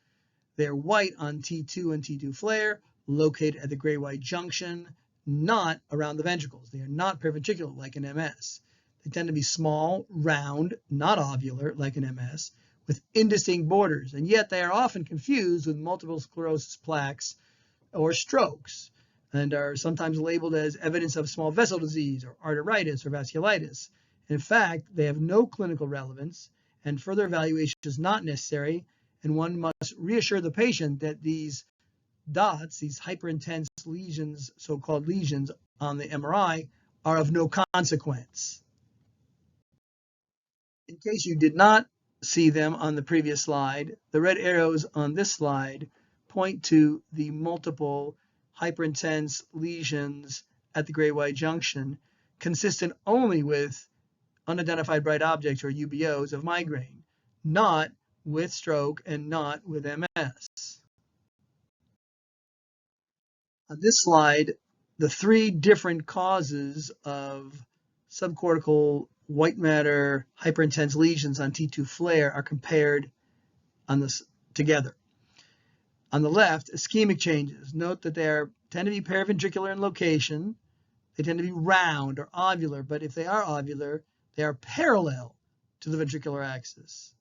They are white on T2 and T2 flare, located at the gray-white junction, not around the ventricles. They are not paraventricular like in MS. They tend to be small, round, not ovular like in MS, with indistinct borders, and yet they are often confused with multiple sclerosis plaques or strokes, and are sometimes labeled as evidence of small vessel disease or arteritis or vasculitis. In fact, they have no clinical relevance, and further evaluation is not necessary, and one must reassure the patient that these dots, these hyperintense lesions, so-called lesions on the MRI, are of no consequence. In case you did not see them on the previous slide, the red arrows on this slide point to the multiple hyperintense lesions at the gray-white junction consistent only with unidentified bright objects, or UBOs, of migraine, not with stroke and not with MS. On this slide, the three different causes of subcortical white matter hyperintense lesions on T2 flare are compared on this together. On the left, ischemic changes. Note that they tend to be paraventricular in location. They tend to be round or ovular, but if they are ovular, they are parallel to the ventricular axis.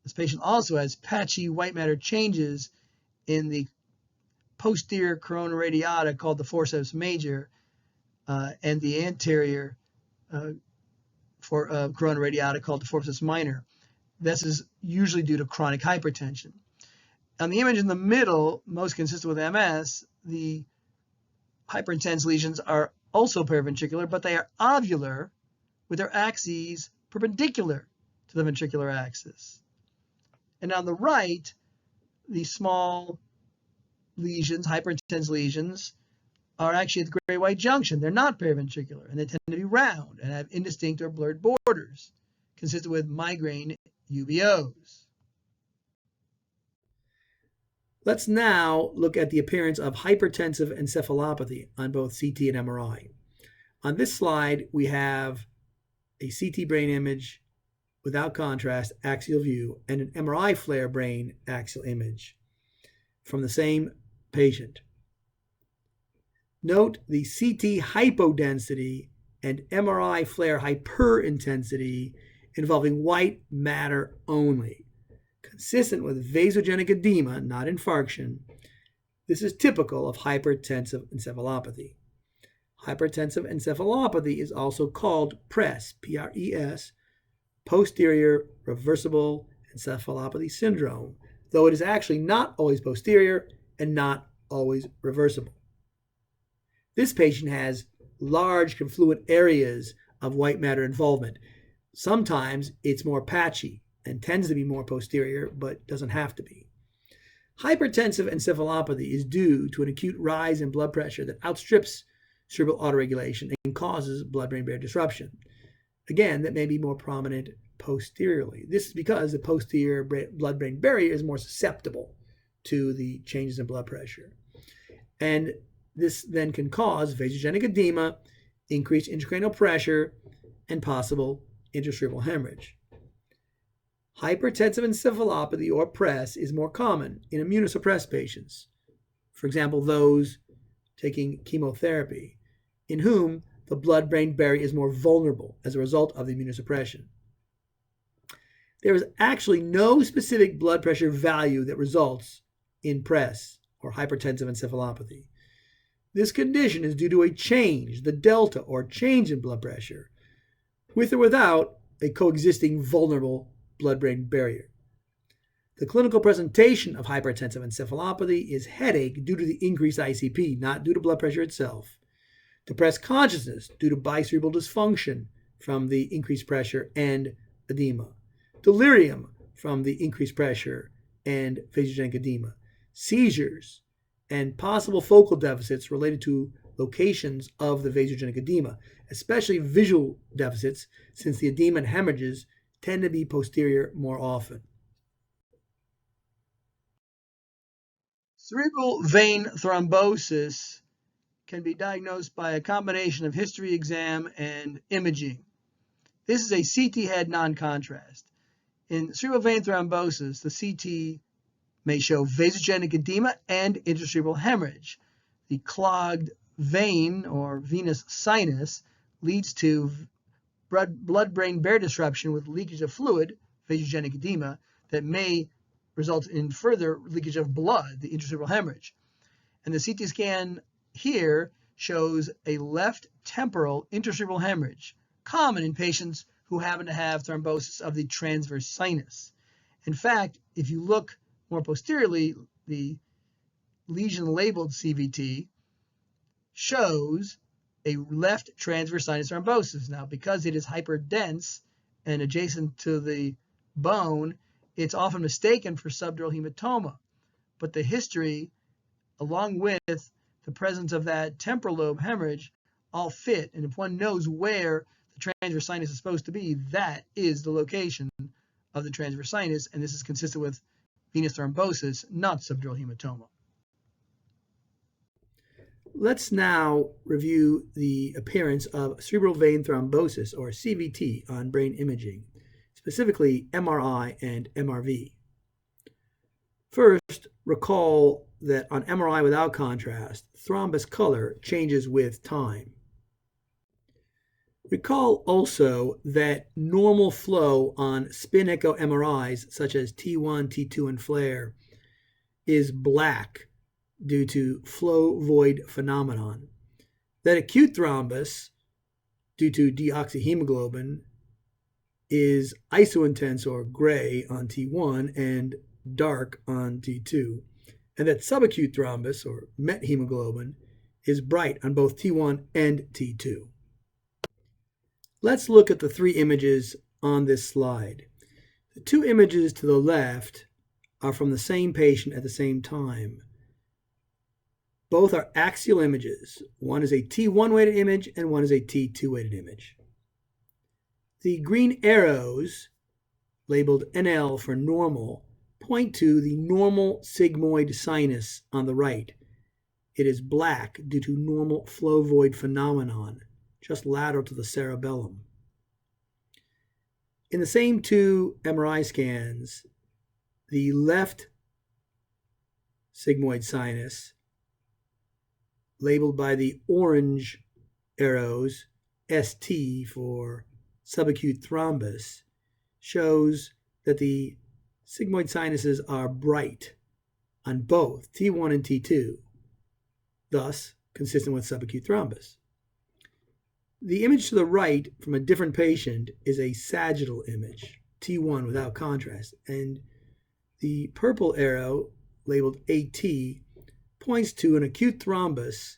This patient also has patchy white matter changes in the posterior corona radiata called the forceps major and the anterior corona radiata called the forceps minor. This is usually due to chronic hypertension. On the image in the middle, most consistent with MS, the hyperintense lesions are also paraventricular, but they are ovular with their axes perpendicular to the ventricular axis. And on the right, the small lesions, hyperintense lesions, are actually at the gray-white junction. They're not paraventricular, and they tend to be round and have indistinct or blurred borders, consistent with migraine UBOs. Let's now look at the appearance of hypertensive encephalopathy on both CT and MRI. On this slide, we have a CT brain image without contrast, axial view, and an MRI flare brain axial image from the same patient. Note the CT hypodensity and MRI flare hyperintensity involving white matter only. Consistent with vasogenic edema, not infarction, this is typical of hypertensive encephalopathy. Hypertensive encephalopathy is also called PRES, P-R-E-S, posterior reversible encephalopathy syndrome, though it is actually not always posterior and not always reversible. This patient has large confluent areas of white matter involvement. Sometimes it's more patchy and tends to be more posterior, but doesn't have to be. Hypertensive encephalopathy is due to an acute rise in blood pressure that outstrips cerebral autoregulation and causes blood-brain barrier disruption. Again, that may be more prominent posteriorly. This is because the posterior blood-brain barrier is more susceptible to the changes in blood pressure. And this then can cause vasogenic edema, increased intracranial pressure, and possible intracerebral hemorrhage. Hypertensive encephalopathy, or PRES, is more common in immunosuppressed patients, for example, those taking chemotherapy, in whom the blood-brain barrier is more vulnerable as a result of the immunosuppression. There is actually no specific blood pressure value that results in PRES, or hypertensive encephalopathy. This condition is due to a change, the delta, or change in blood pressure, with or without a coexisting vulnerable blood-brain barrier. The clinical presentation of hypertensive encephalopathy is headache due to the increased ICP, not due to blood pressure itself. Depressed consciousness due to bicerebral dysfunction from the increased pressure and edema. Delirium from the increased pressure and vasogenic edema. Seizures and possible focal deficits related to locations of the vasogenic edema, especially visual deficits, since the edema and hemorrhages tend to be posterior more often. Cerebral vein thrombosis can be diagnosed by a combination of history exam and imaging. This is a CT head non-contrast. In cerebral vein thrombosis, the CT may show vasogenic edema and intracerebral hemorrhage. The clogged vein or venous sinus leads to blood-brain barrier disruption with leakage of fluid, vasogenic edema, that may result in further leakage of blood, the intracerebral hemorrhage. And the CT scan here shows a left temporal intracerebral hemorrhage, common in patients who happen to have thrombosis of the transverse sinus. In fact, if you look more posteriorly, the lesion labeled CVT shows a left transverse sinus thrombosis. Now, because it is hyperdense and adjacent to the bone, it's often mistaken for subdural hematoma. But the history, along with the presence of that temporal lobe hemorrhage all fit. And if one knows where the transverse sinus is supposed to be, that is the location of the transverse sinus, and this is consistent with venous thrombosis, not subdural hematoma. Let's now review the appearance of cerebral vein thrombosis, or CVT, on brain imaging, specifically MRI and MRV. First, recall that on MRI without contrast, thrombus color changes with time. Recall also that normal flow on spin echo MRIs, such as T1, T2, and FLAIR, is black due to flow void phenomenon. That acute thrombus, due to deoxyhemoglobin, is isointense or gray on T1 and dark on T2. And that subacute thrombus, or methemoglobin, is bright on both T1 and T2. Let's look at the three images on this slide. The two images to the left are from the same patient at the same time. Both are axial images. One is a T1 weighted image and one is a T2 weighted image. The green arrows, labeled NL for normal, point to the normal sigmoid sinus on the right. It is black due to normal flow void phenomenon, just lateral to the cerebellum. In the same two MRI scans, the left sigmoid sinus, labeled by the orange arrows, ST for subacute thrombus, shows that the sigmoid sinuses are bright on both T1 and T2, thus consistent with subacute thrombus. The image to the right from a different patient is a sagittal image, T1 without contrast, and the purple arrow, labeled AT, points to an acute thrombus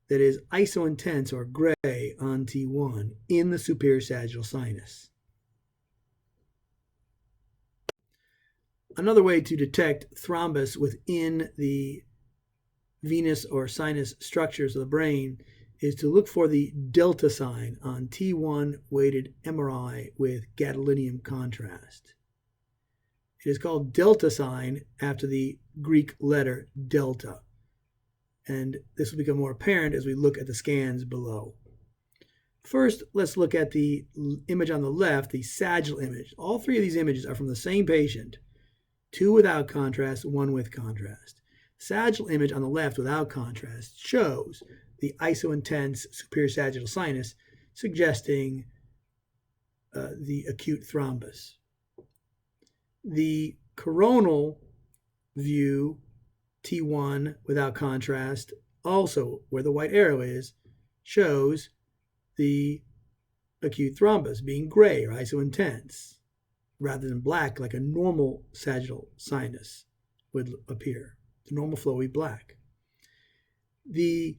that is isointense or gray on T1 in the superior sagittal sinus. Another way to detect thrombus within the venous or sinus structures of the brain is to look for the delta sign on T1 weighted MRI with gadolinium contrast. It is called delta sign after the Greek letter delta, and this will become more apparent as we look at the scans below. First, let's look at the image on the left, the sagittal image. All three of these images are from the same patient, two without contrast, one with contrast. Sagittal image on the left without contrast shows the isointense superior sagittal sinus, suggesting the acute thrombus. The coronal view, T1 without contrast, also where the white arrow is, shows the acute thrombus being gray or isointense, rather than black like a normal sagittal sinus would appear. The normal flow would be black. The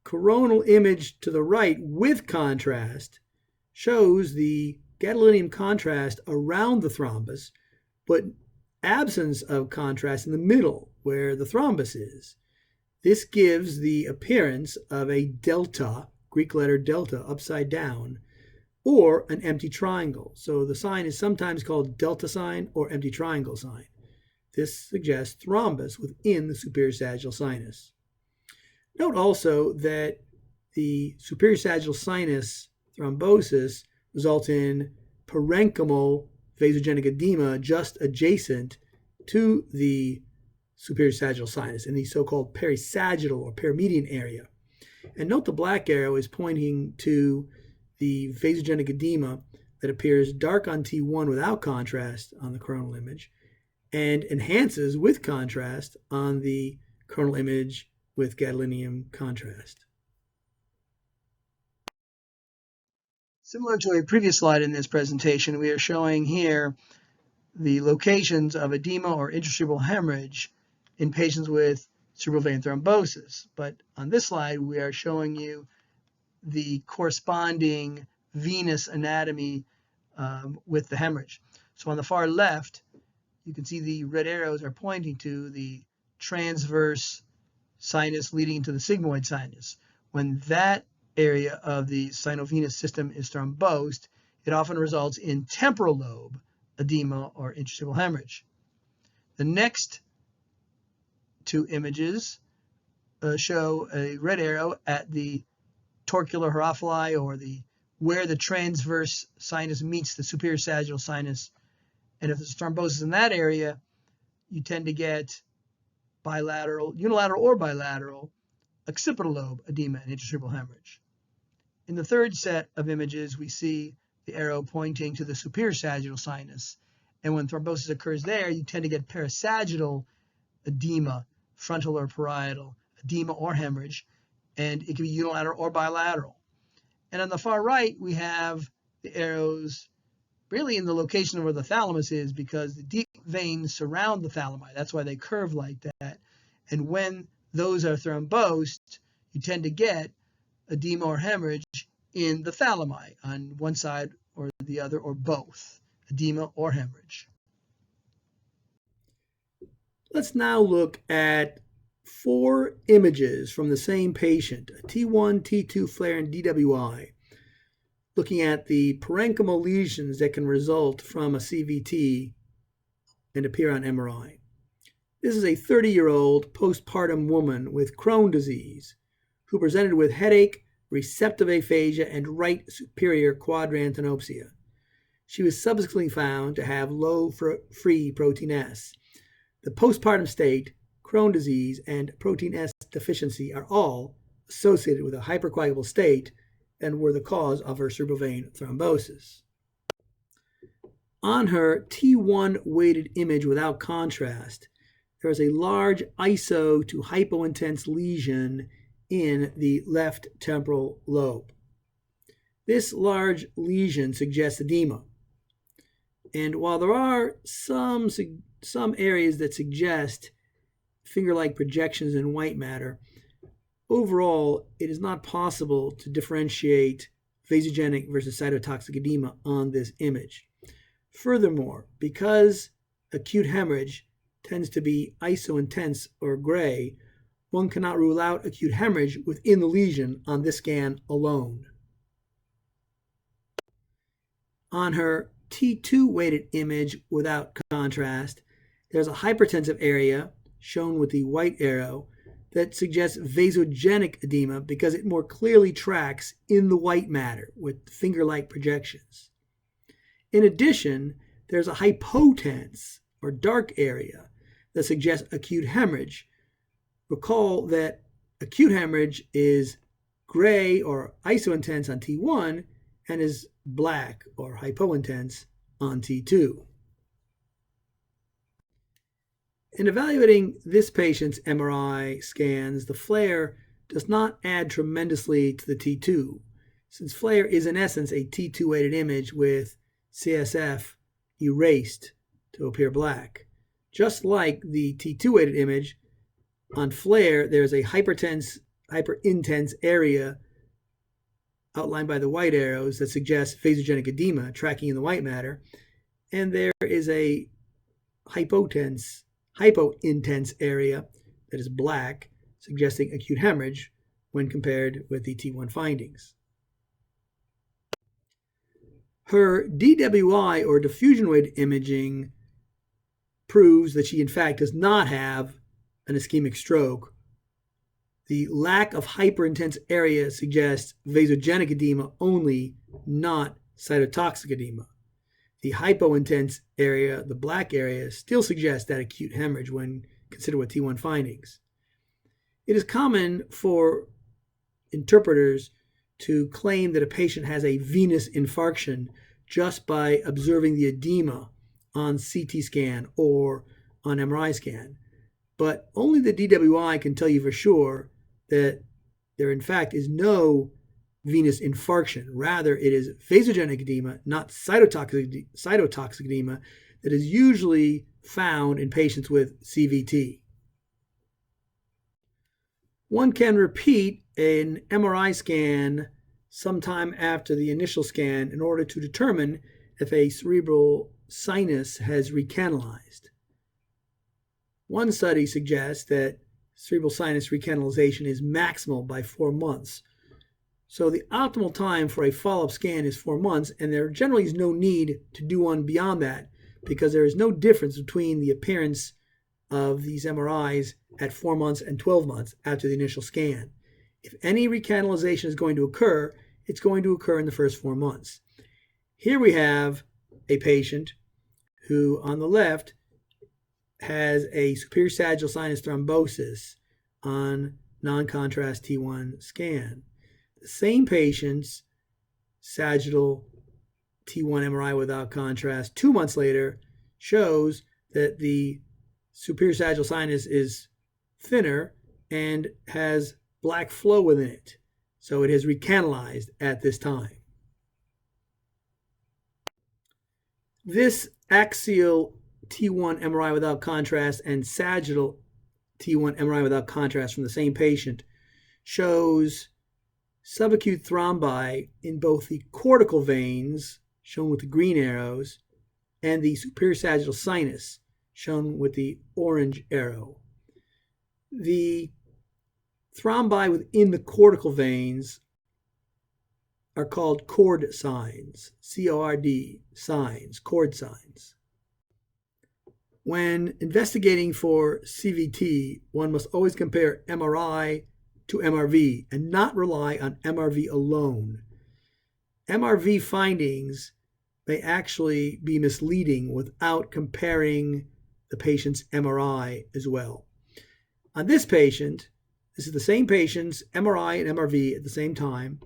coronal image to the right with contrast shows the gadolinium contrast around the thrombus, but absence of contrast in the middle where the thrombus is. This gives the appearance of a delta, Greek letter delta, upside down, or an empty triangle. So the sign is sometimes called delta sign or empty triangle sign. This suggests thrombus within the superior sagittal sinus. Note also that the superior sagittal sinus thrombosis results in parenchymal vasogenic edema just adjacent to the superior sagittal sinus in the so-called perisagittal or perimedian area. And note the black arrow is pointing to the vasogenic edema that appears dark on T1 without contrast on the coronal image and enhances with contrast on the coronal image with gadolinium contrast. Similar to a previous slide in this presentation, we are showing here the locations of edema or intracerebral hemorrhage in patients with cerebral vein thrombosis. But on this slide, we are showing you the corresponding venous anatomy with the hemorrhage. So on the far left, you can see the red arrows are pointing to the transverse sinus leading into the sigmoid sinus. When that area of the sinovenous system is thrombosed, it often results in temporal lobe edema or intracerebral hemorrhage. The next two images show a red arrow at the torcular hierophili, or where the transverse sinus meets the superior sagittal sinus. And if there's thrombosis in that area, you tend to get bilateral, unilateral or bilateral, occipital lobe edema and intracerebral hemorrhage. In the third set of images, we see the arrow pointing to the superior sagittal sinus. And when thrombosis occurs there, you tend to get parasagittal edema, frontal or parietal edema or hemorrhage, and it can be unilateral or bilateral. And on the far right, we have the arrows really in the location of where the thalamus is, because the deep veins surround the thalami. That's why they curve like that. And when those are thrombosed, you tend to get edema or hemorrhage in the thalami on one side or the other, or both, edema or hemorrhage. Let's now look at 4 images from the same patient, a T1, T2 flare, and DWI, looking at the parenchymal lesions that can result from a CVT and appear on MRI. This is a 30-year-old postpartum woman with Crohn's disease who presented with headache, receptive aphasia, and right superior quadrantopsia. She was subsequently found to have low free protein S. The postpartum state, Crohn's disease, and protein S deficiency are all associated with a hypercoagulable state and were the cause of her cerebral vein thrombosis. On her T1 weighted image without contrast, there is a large iso to hypointense lesion in the left temporal lobe. This large lesion suggests edema. And while there are some areas that suggest finger-like projections in white matter, overall, it is not possible to differentiate vasogenic versus cytotoxic edema on this image. Furthermore, because acute hemorrhage tends to be iso-intense or gray, one cannot rule out acute hemorrhage within the lesion on this scan alone. On her T2 weighted image without contrast, there's a hypertensive area shown with the white arrow that suggests vasogenic edema because it more clearly tracks in the white matter with finger-like projections. In addition, there's a hypotense or dark area that suggests acute hemorrhage. Recall that acute hemorrhage is gray or iso-intense on T1 and is black or hypointense on T2. In evaluating this patient's MRI scans, the flare does not add tremendously to the T2, since flare is in essence a T2 weighted image with CSF erased to appear black. Just like the T2 weighted image, on flare there's a hyperintense area outlined by the white arrows that suggests vasogenic edema tracking in the white matter, and there is a hypointense area that is black, suggesting acute hemorrhage when compared with the T1 findings. Her DWI, or diffusion weighted imaging, proves that she in fact does not have an ischemic stroke. The lack of hyperintense area suggests vasogenic edema only, not cytotoxic edema. The hypointense area, the black area, still suggests that acute hemorrhage when considered with T1 findings. It is common for interpreters to claim that a patient has a venous infarction just by observing the edema on CT scan or on MRI scan. But only the DWI can tell you for sure that there in fact is no venous infarction. Rather, it is vasogenic edema, not cytotoxic edema, that is usually found in patients with CVT. One can repeat an MRI scan sometime after the initial scan in order to determine if a cerebral sinus has recanalized. One study suggests that cerebral sinus recanalization is maximal by 4 months. So the optimal time for a follow-up scan is 4 months, and there generally is no need to do one beyond that because there is no difference between the appearance of these MRIs at 4 months and 12 months after the initial scan. If any recanalization is going to occur, it's going to occur in the first 4 months. Here we have a patient who, on the left, has a superior sagittal sinus thrombosis on non-contrast T1 scan. The same patient's sagittal T1 MRI without contrast 2 months later shows that the superior sagittal sinus is thinner and has black flow within it. So it has recanalized at this time. This axial T1 MRI without contrast and sagittal T1 MRI without contrast from the same patient shows subacute thrombi in both the cortical veins, shown with the green arrows, and the superior sagittal sinus, shown with the orange arrow. The thrombi within the cortical veins are called cord signs, C-O-R-D, signs, cord signs. When investigating for CVT, one must always compare MRI to MRV and not rely on MRV alone. MRV findings may actually be misleading without comparing the patient's MRI as well. On this patient, this is the same patient's MRI and MRV at the same time.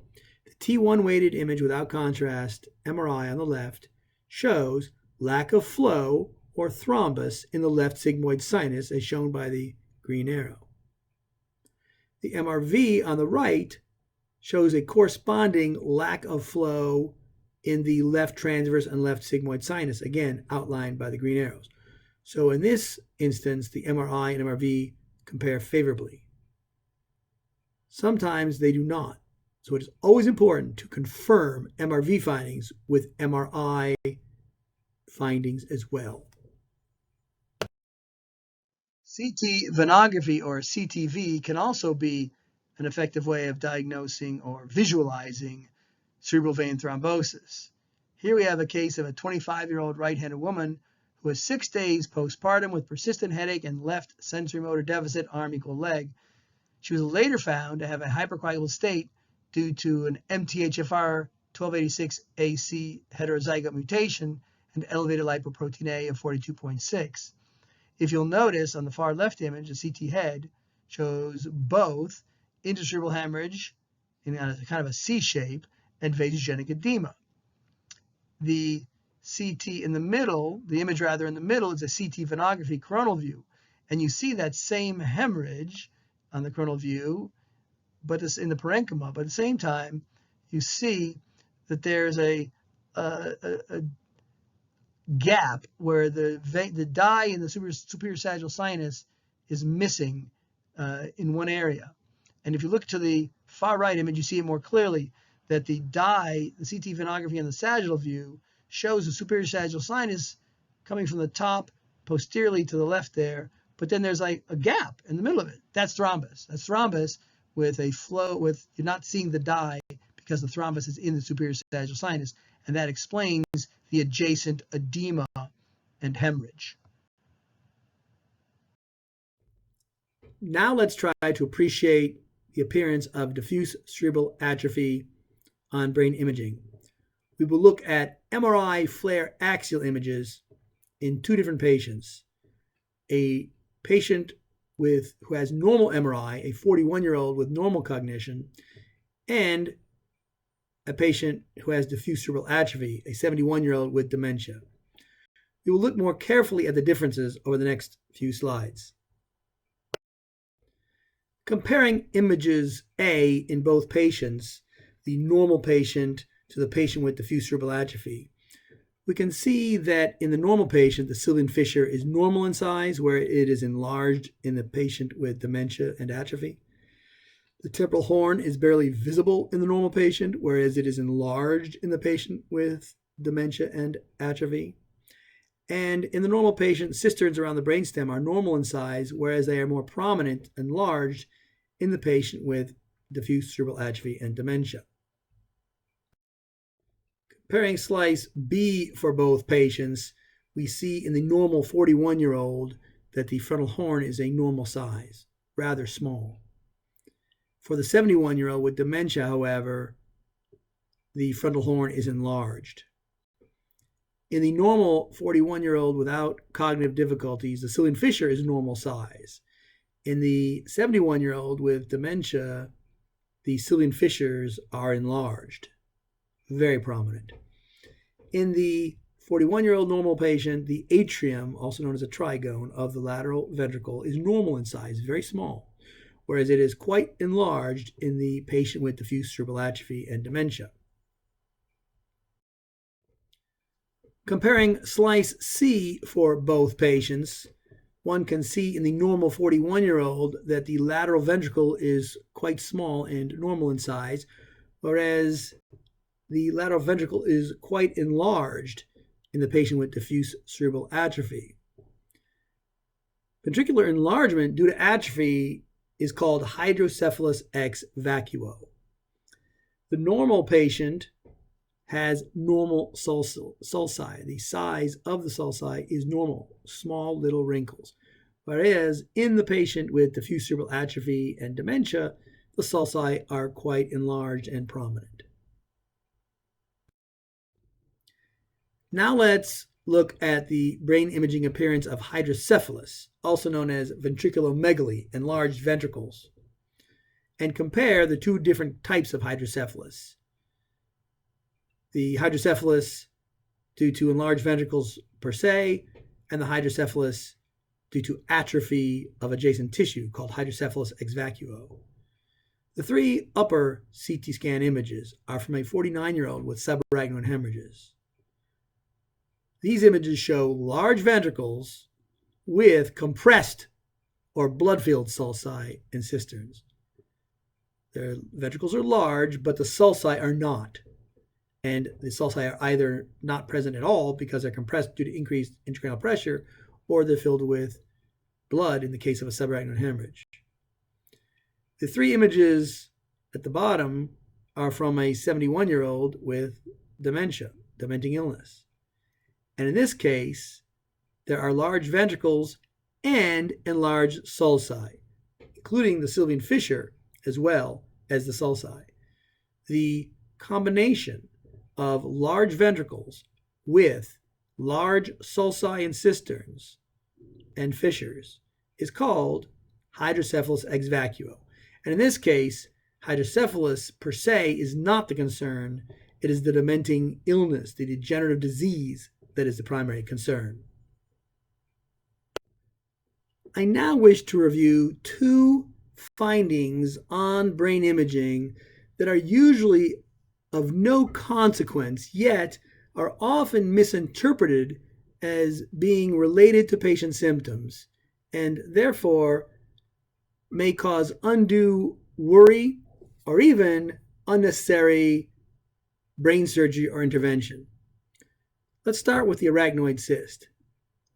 The T1 weighted image without contrast, MRI on the left, shows lack of flow or thrombus in the left sigmoid sinus as shown by the green arrow. The MRV on the right shows a corresponding lack of flow in the left transverse and left sigmoid sinus, again outlined by the green arrows. So in this instance, the MRI and MRV compare favorably. Sometimes they do not. So it is always important to confirm MRV findings with MRI findings as well. CT venography, or CTV, can also be an effective way of diagnosing or visualizing cerebral vein thrombosis. Here we have a case of a 25-year-old right-handed woman who was 6 days postpartum with persistent headache and left sensory motor deficit, arm equal leg. She was later found to have a hypercoagulable state due to an MTHFR 1286AC heterozygote mutation and elevated lipoprotein A of 42.6. If you'll notice on the far left image, the CT head shows both intracerebral hemorrhage in kind of a C shape and vasogenic edema. The CT in the middle, the image rather in the middle, is a CT venography coronal view. And you see that same hemorrhage on the coronal view, but it's in the parenchyma. But at the same time, you see that there's a gap where the dye in the superior sagittal sinus is missing in one area. And if you look to the far right image, you see it more clearly that the dye, the CT venography on the sagittal view, shows the superior sagittal sinus coming from the top posteriorly to the left there, but then there's like a gap in the middle of it. That's thrombus. That's thrombus with a flow, with you're not seeing the dye because the thrombus is in the superior sagittal sinus, and that explains the adjacent edema and hemorrhage. Now let's try to appreciate the appearance of diffuse cerebral atrophy on brain imaging. We will look at MRI flare axial images in 2 different patients. A patient who has normal MRI, a 41-year-old with normal cognition, and a patient who has diffuse cerebral atrophy, a 71-year-old with dementia. We will look more carefully at the differences over the next few slides. Comparing images A in both patients, the normal patient to the patient with diffuse cerebral atrophy, we can see that in the normal patient, the Sylvian fissure is normal in size, where it is enlarged in the patient with dementia and atrophy. The temporal horn is barely visible in the normal patient, whereas it is enlarged in the patient with dementia and atrophy. And in the normal patient, cisterns around the brainstem are normal in size, whereas they are more prominent and enlarged in the patient with diffuse cerebral atrophy and dementia. Comparing slice B for both patients, we see in the normal 41-year-old that the frontal horn is a normal size, rather small. For the 71-year-old with dementia, however, the frontal horn is enlarged. In the normal 41-year-old without cognitive difficulties, the cilium fissure is normal size. In the 71-year-old with dementia, the cilium fissures are enlarged, very prominent. In the 41-year-old normal patient, the atrium, also known as a trigone, of the lateral ventricle is normal in size, very small, whereas it is quite enlarged in the patient with diffuse cerebral atrophy and dementia. Comparing slice C for both patients, one can see in the normal 41-year-old that the lateral ventricle is quite small and normal in size, whereas the lateral ventricle is quite enlarged in the patient with diffuse cerebral atrophy. Ventricular enlargement due to atrophy is called hydrocephalus ex vacuo. The normal patient has normal sulci. The size of the sulci is normal, small little wrinkles. Whereas in the patient with diffuse cerebral atrophy and dementia, the sulci are quite enlarged and prominent. Now let's look at the brain imaging appearance of hydrocephalus, also known as ventriculomegaly, enlarged ventricles, and compare the two different types of hydrocephalus. The hydrocephalus due to enlarged ventricles per se, and the hydrocephalus due to atrophy of adjacent tissue called hydrocephalus ex vacuo. The three upper CT scan images are from a 49-year-old with subarachnoid hemorrhages. These images show large ventricles with compressed or blood-filled sulci and cisterns. Their ventricles are large, but the sulci are not. And the sulci are either not present at all because they're compressed due to increased intracranial pressure, or they're filled with blood in the case of a subarachnoid hemorrhage. The three images at the bottom are from a 71-year-old with dementia, dementing illness. And in this case, there are large ventricles and enlarged sulci, including the cilium fissure as well as the sulci. The combination of large ventricles with large sulci and cisterns and fissures is called hydrocephalus ex vacuo. And in this case, hydrocephalus per se is not the concern. It is the dementing illness, the degenerative disease, that is the primary concern. I now wish to review two findings on brain imaging that are usually of no consequence, yet are often misinterpreted as being related to patient symptoms, and therefore may cause undue worry or even unnecessary brain surgery or intervention. Let's start with the arachnoid cyst.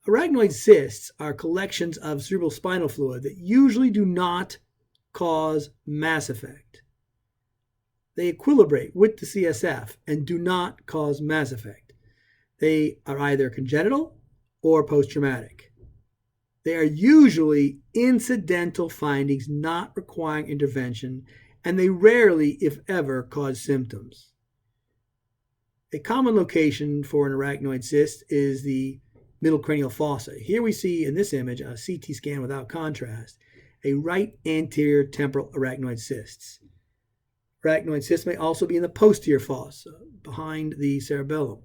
Arachnoid cysts are collections of cerebral spinal fluid that usually do not cause mass effect. They equilibrate with the CSF and do not cause mass effect. They are either congenital or post-traumatic. They are usually incidental findings not requiring intervention, and they rarely, if ever, cause symptoms. A common location for an arachnoid cyst is the middle cranial fossa. Here we see in this image, a CT scan without contrast, a right anterior temporal arachnoid cysts. Arachnoid cysts may also be in the posterior fossa, behind the cerebellum.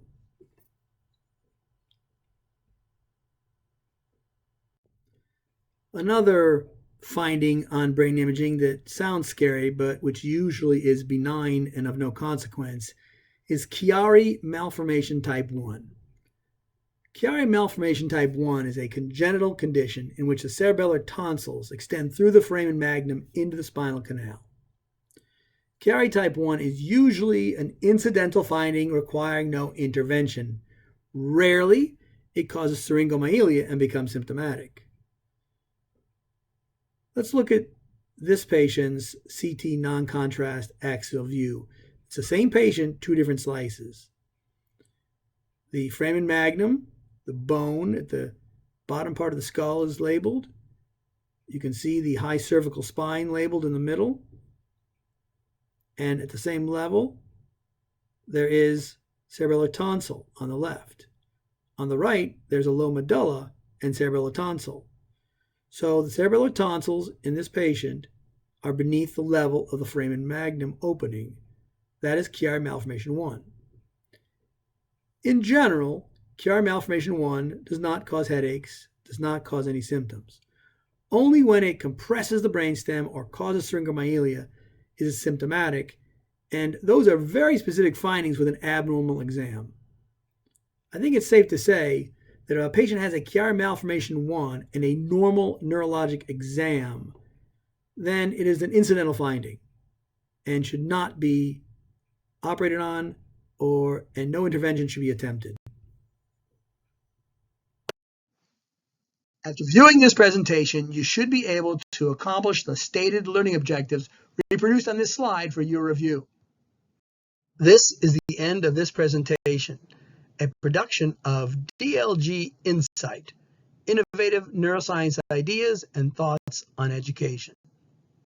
Another finding on brain imaging that sounds scary, but which usually is benign and of no consequence, is Chiari malformation type 1. Chiari malformation type 1 is a congenital condition in which the cerebellar tonsils extend through the foramen magnum into the spinal canal. Chiari type 1 is usually an incidental finding requiring no intervention. Rarely, it causes syringomyelia and becomes symptomatic. Let's look at this patient's CT non-contrast axial view. It's the same patient, two different slices. The foramen magnum, the bone at the bottom part of the skull, is labeled. You can see the high cervical spine labeled in the middle. And at the same level, there is cerebellar tonsil on the left. On the right, there's a low medulla and cerebellar tonsil. So the cerebellar tonsils in this patient are beneath the level of the foramen magnum opening. That is Chiari malformation 1. In general, Chiari malformation 1 does not cause headaches, does not cause any symptoms. Only when it compresses the brainstem or causes syringomyelia is it symptomatic, and those are very specific findings with an abnormal exam. I think it's safe to say that if a patient has a Chiari malformation 1 and a normal neurologic exam, then it is an incidental finding and should not be operated on, and no intervention should be attempted. After viewing this presentation, you should be able to accomplish the stated learning objectives reproduced on this slide for your review. This is the end of this presentation, a production of DLGINSITE, Innovative Neuroscience Ideas and Thoughts on Education.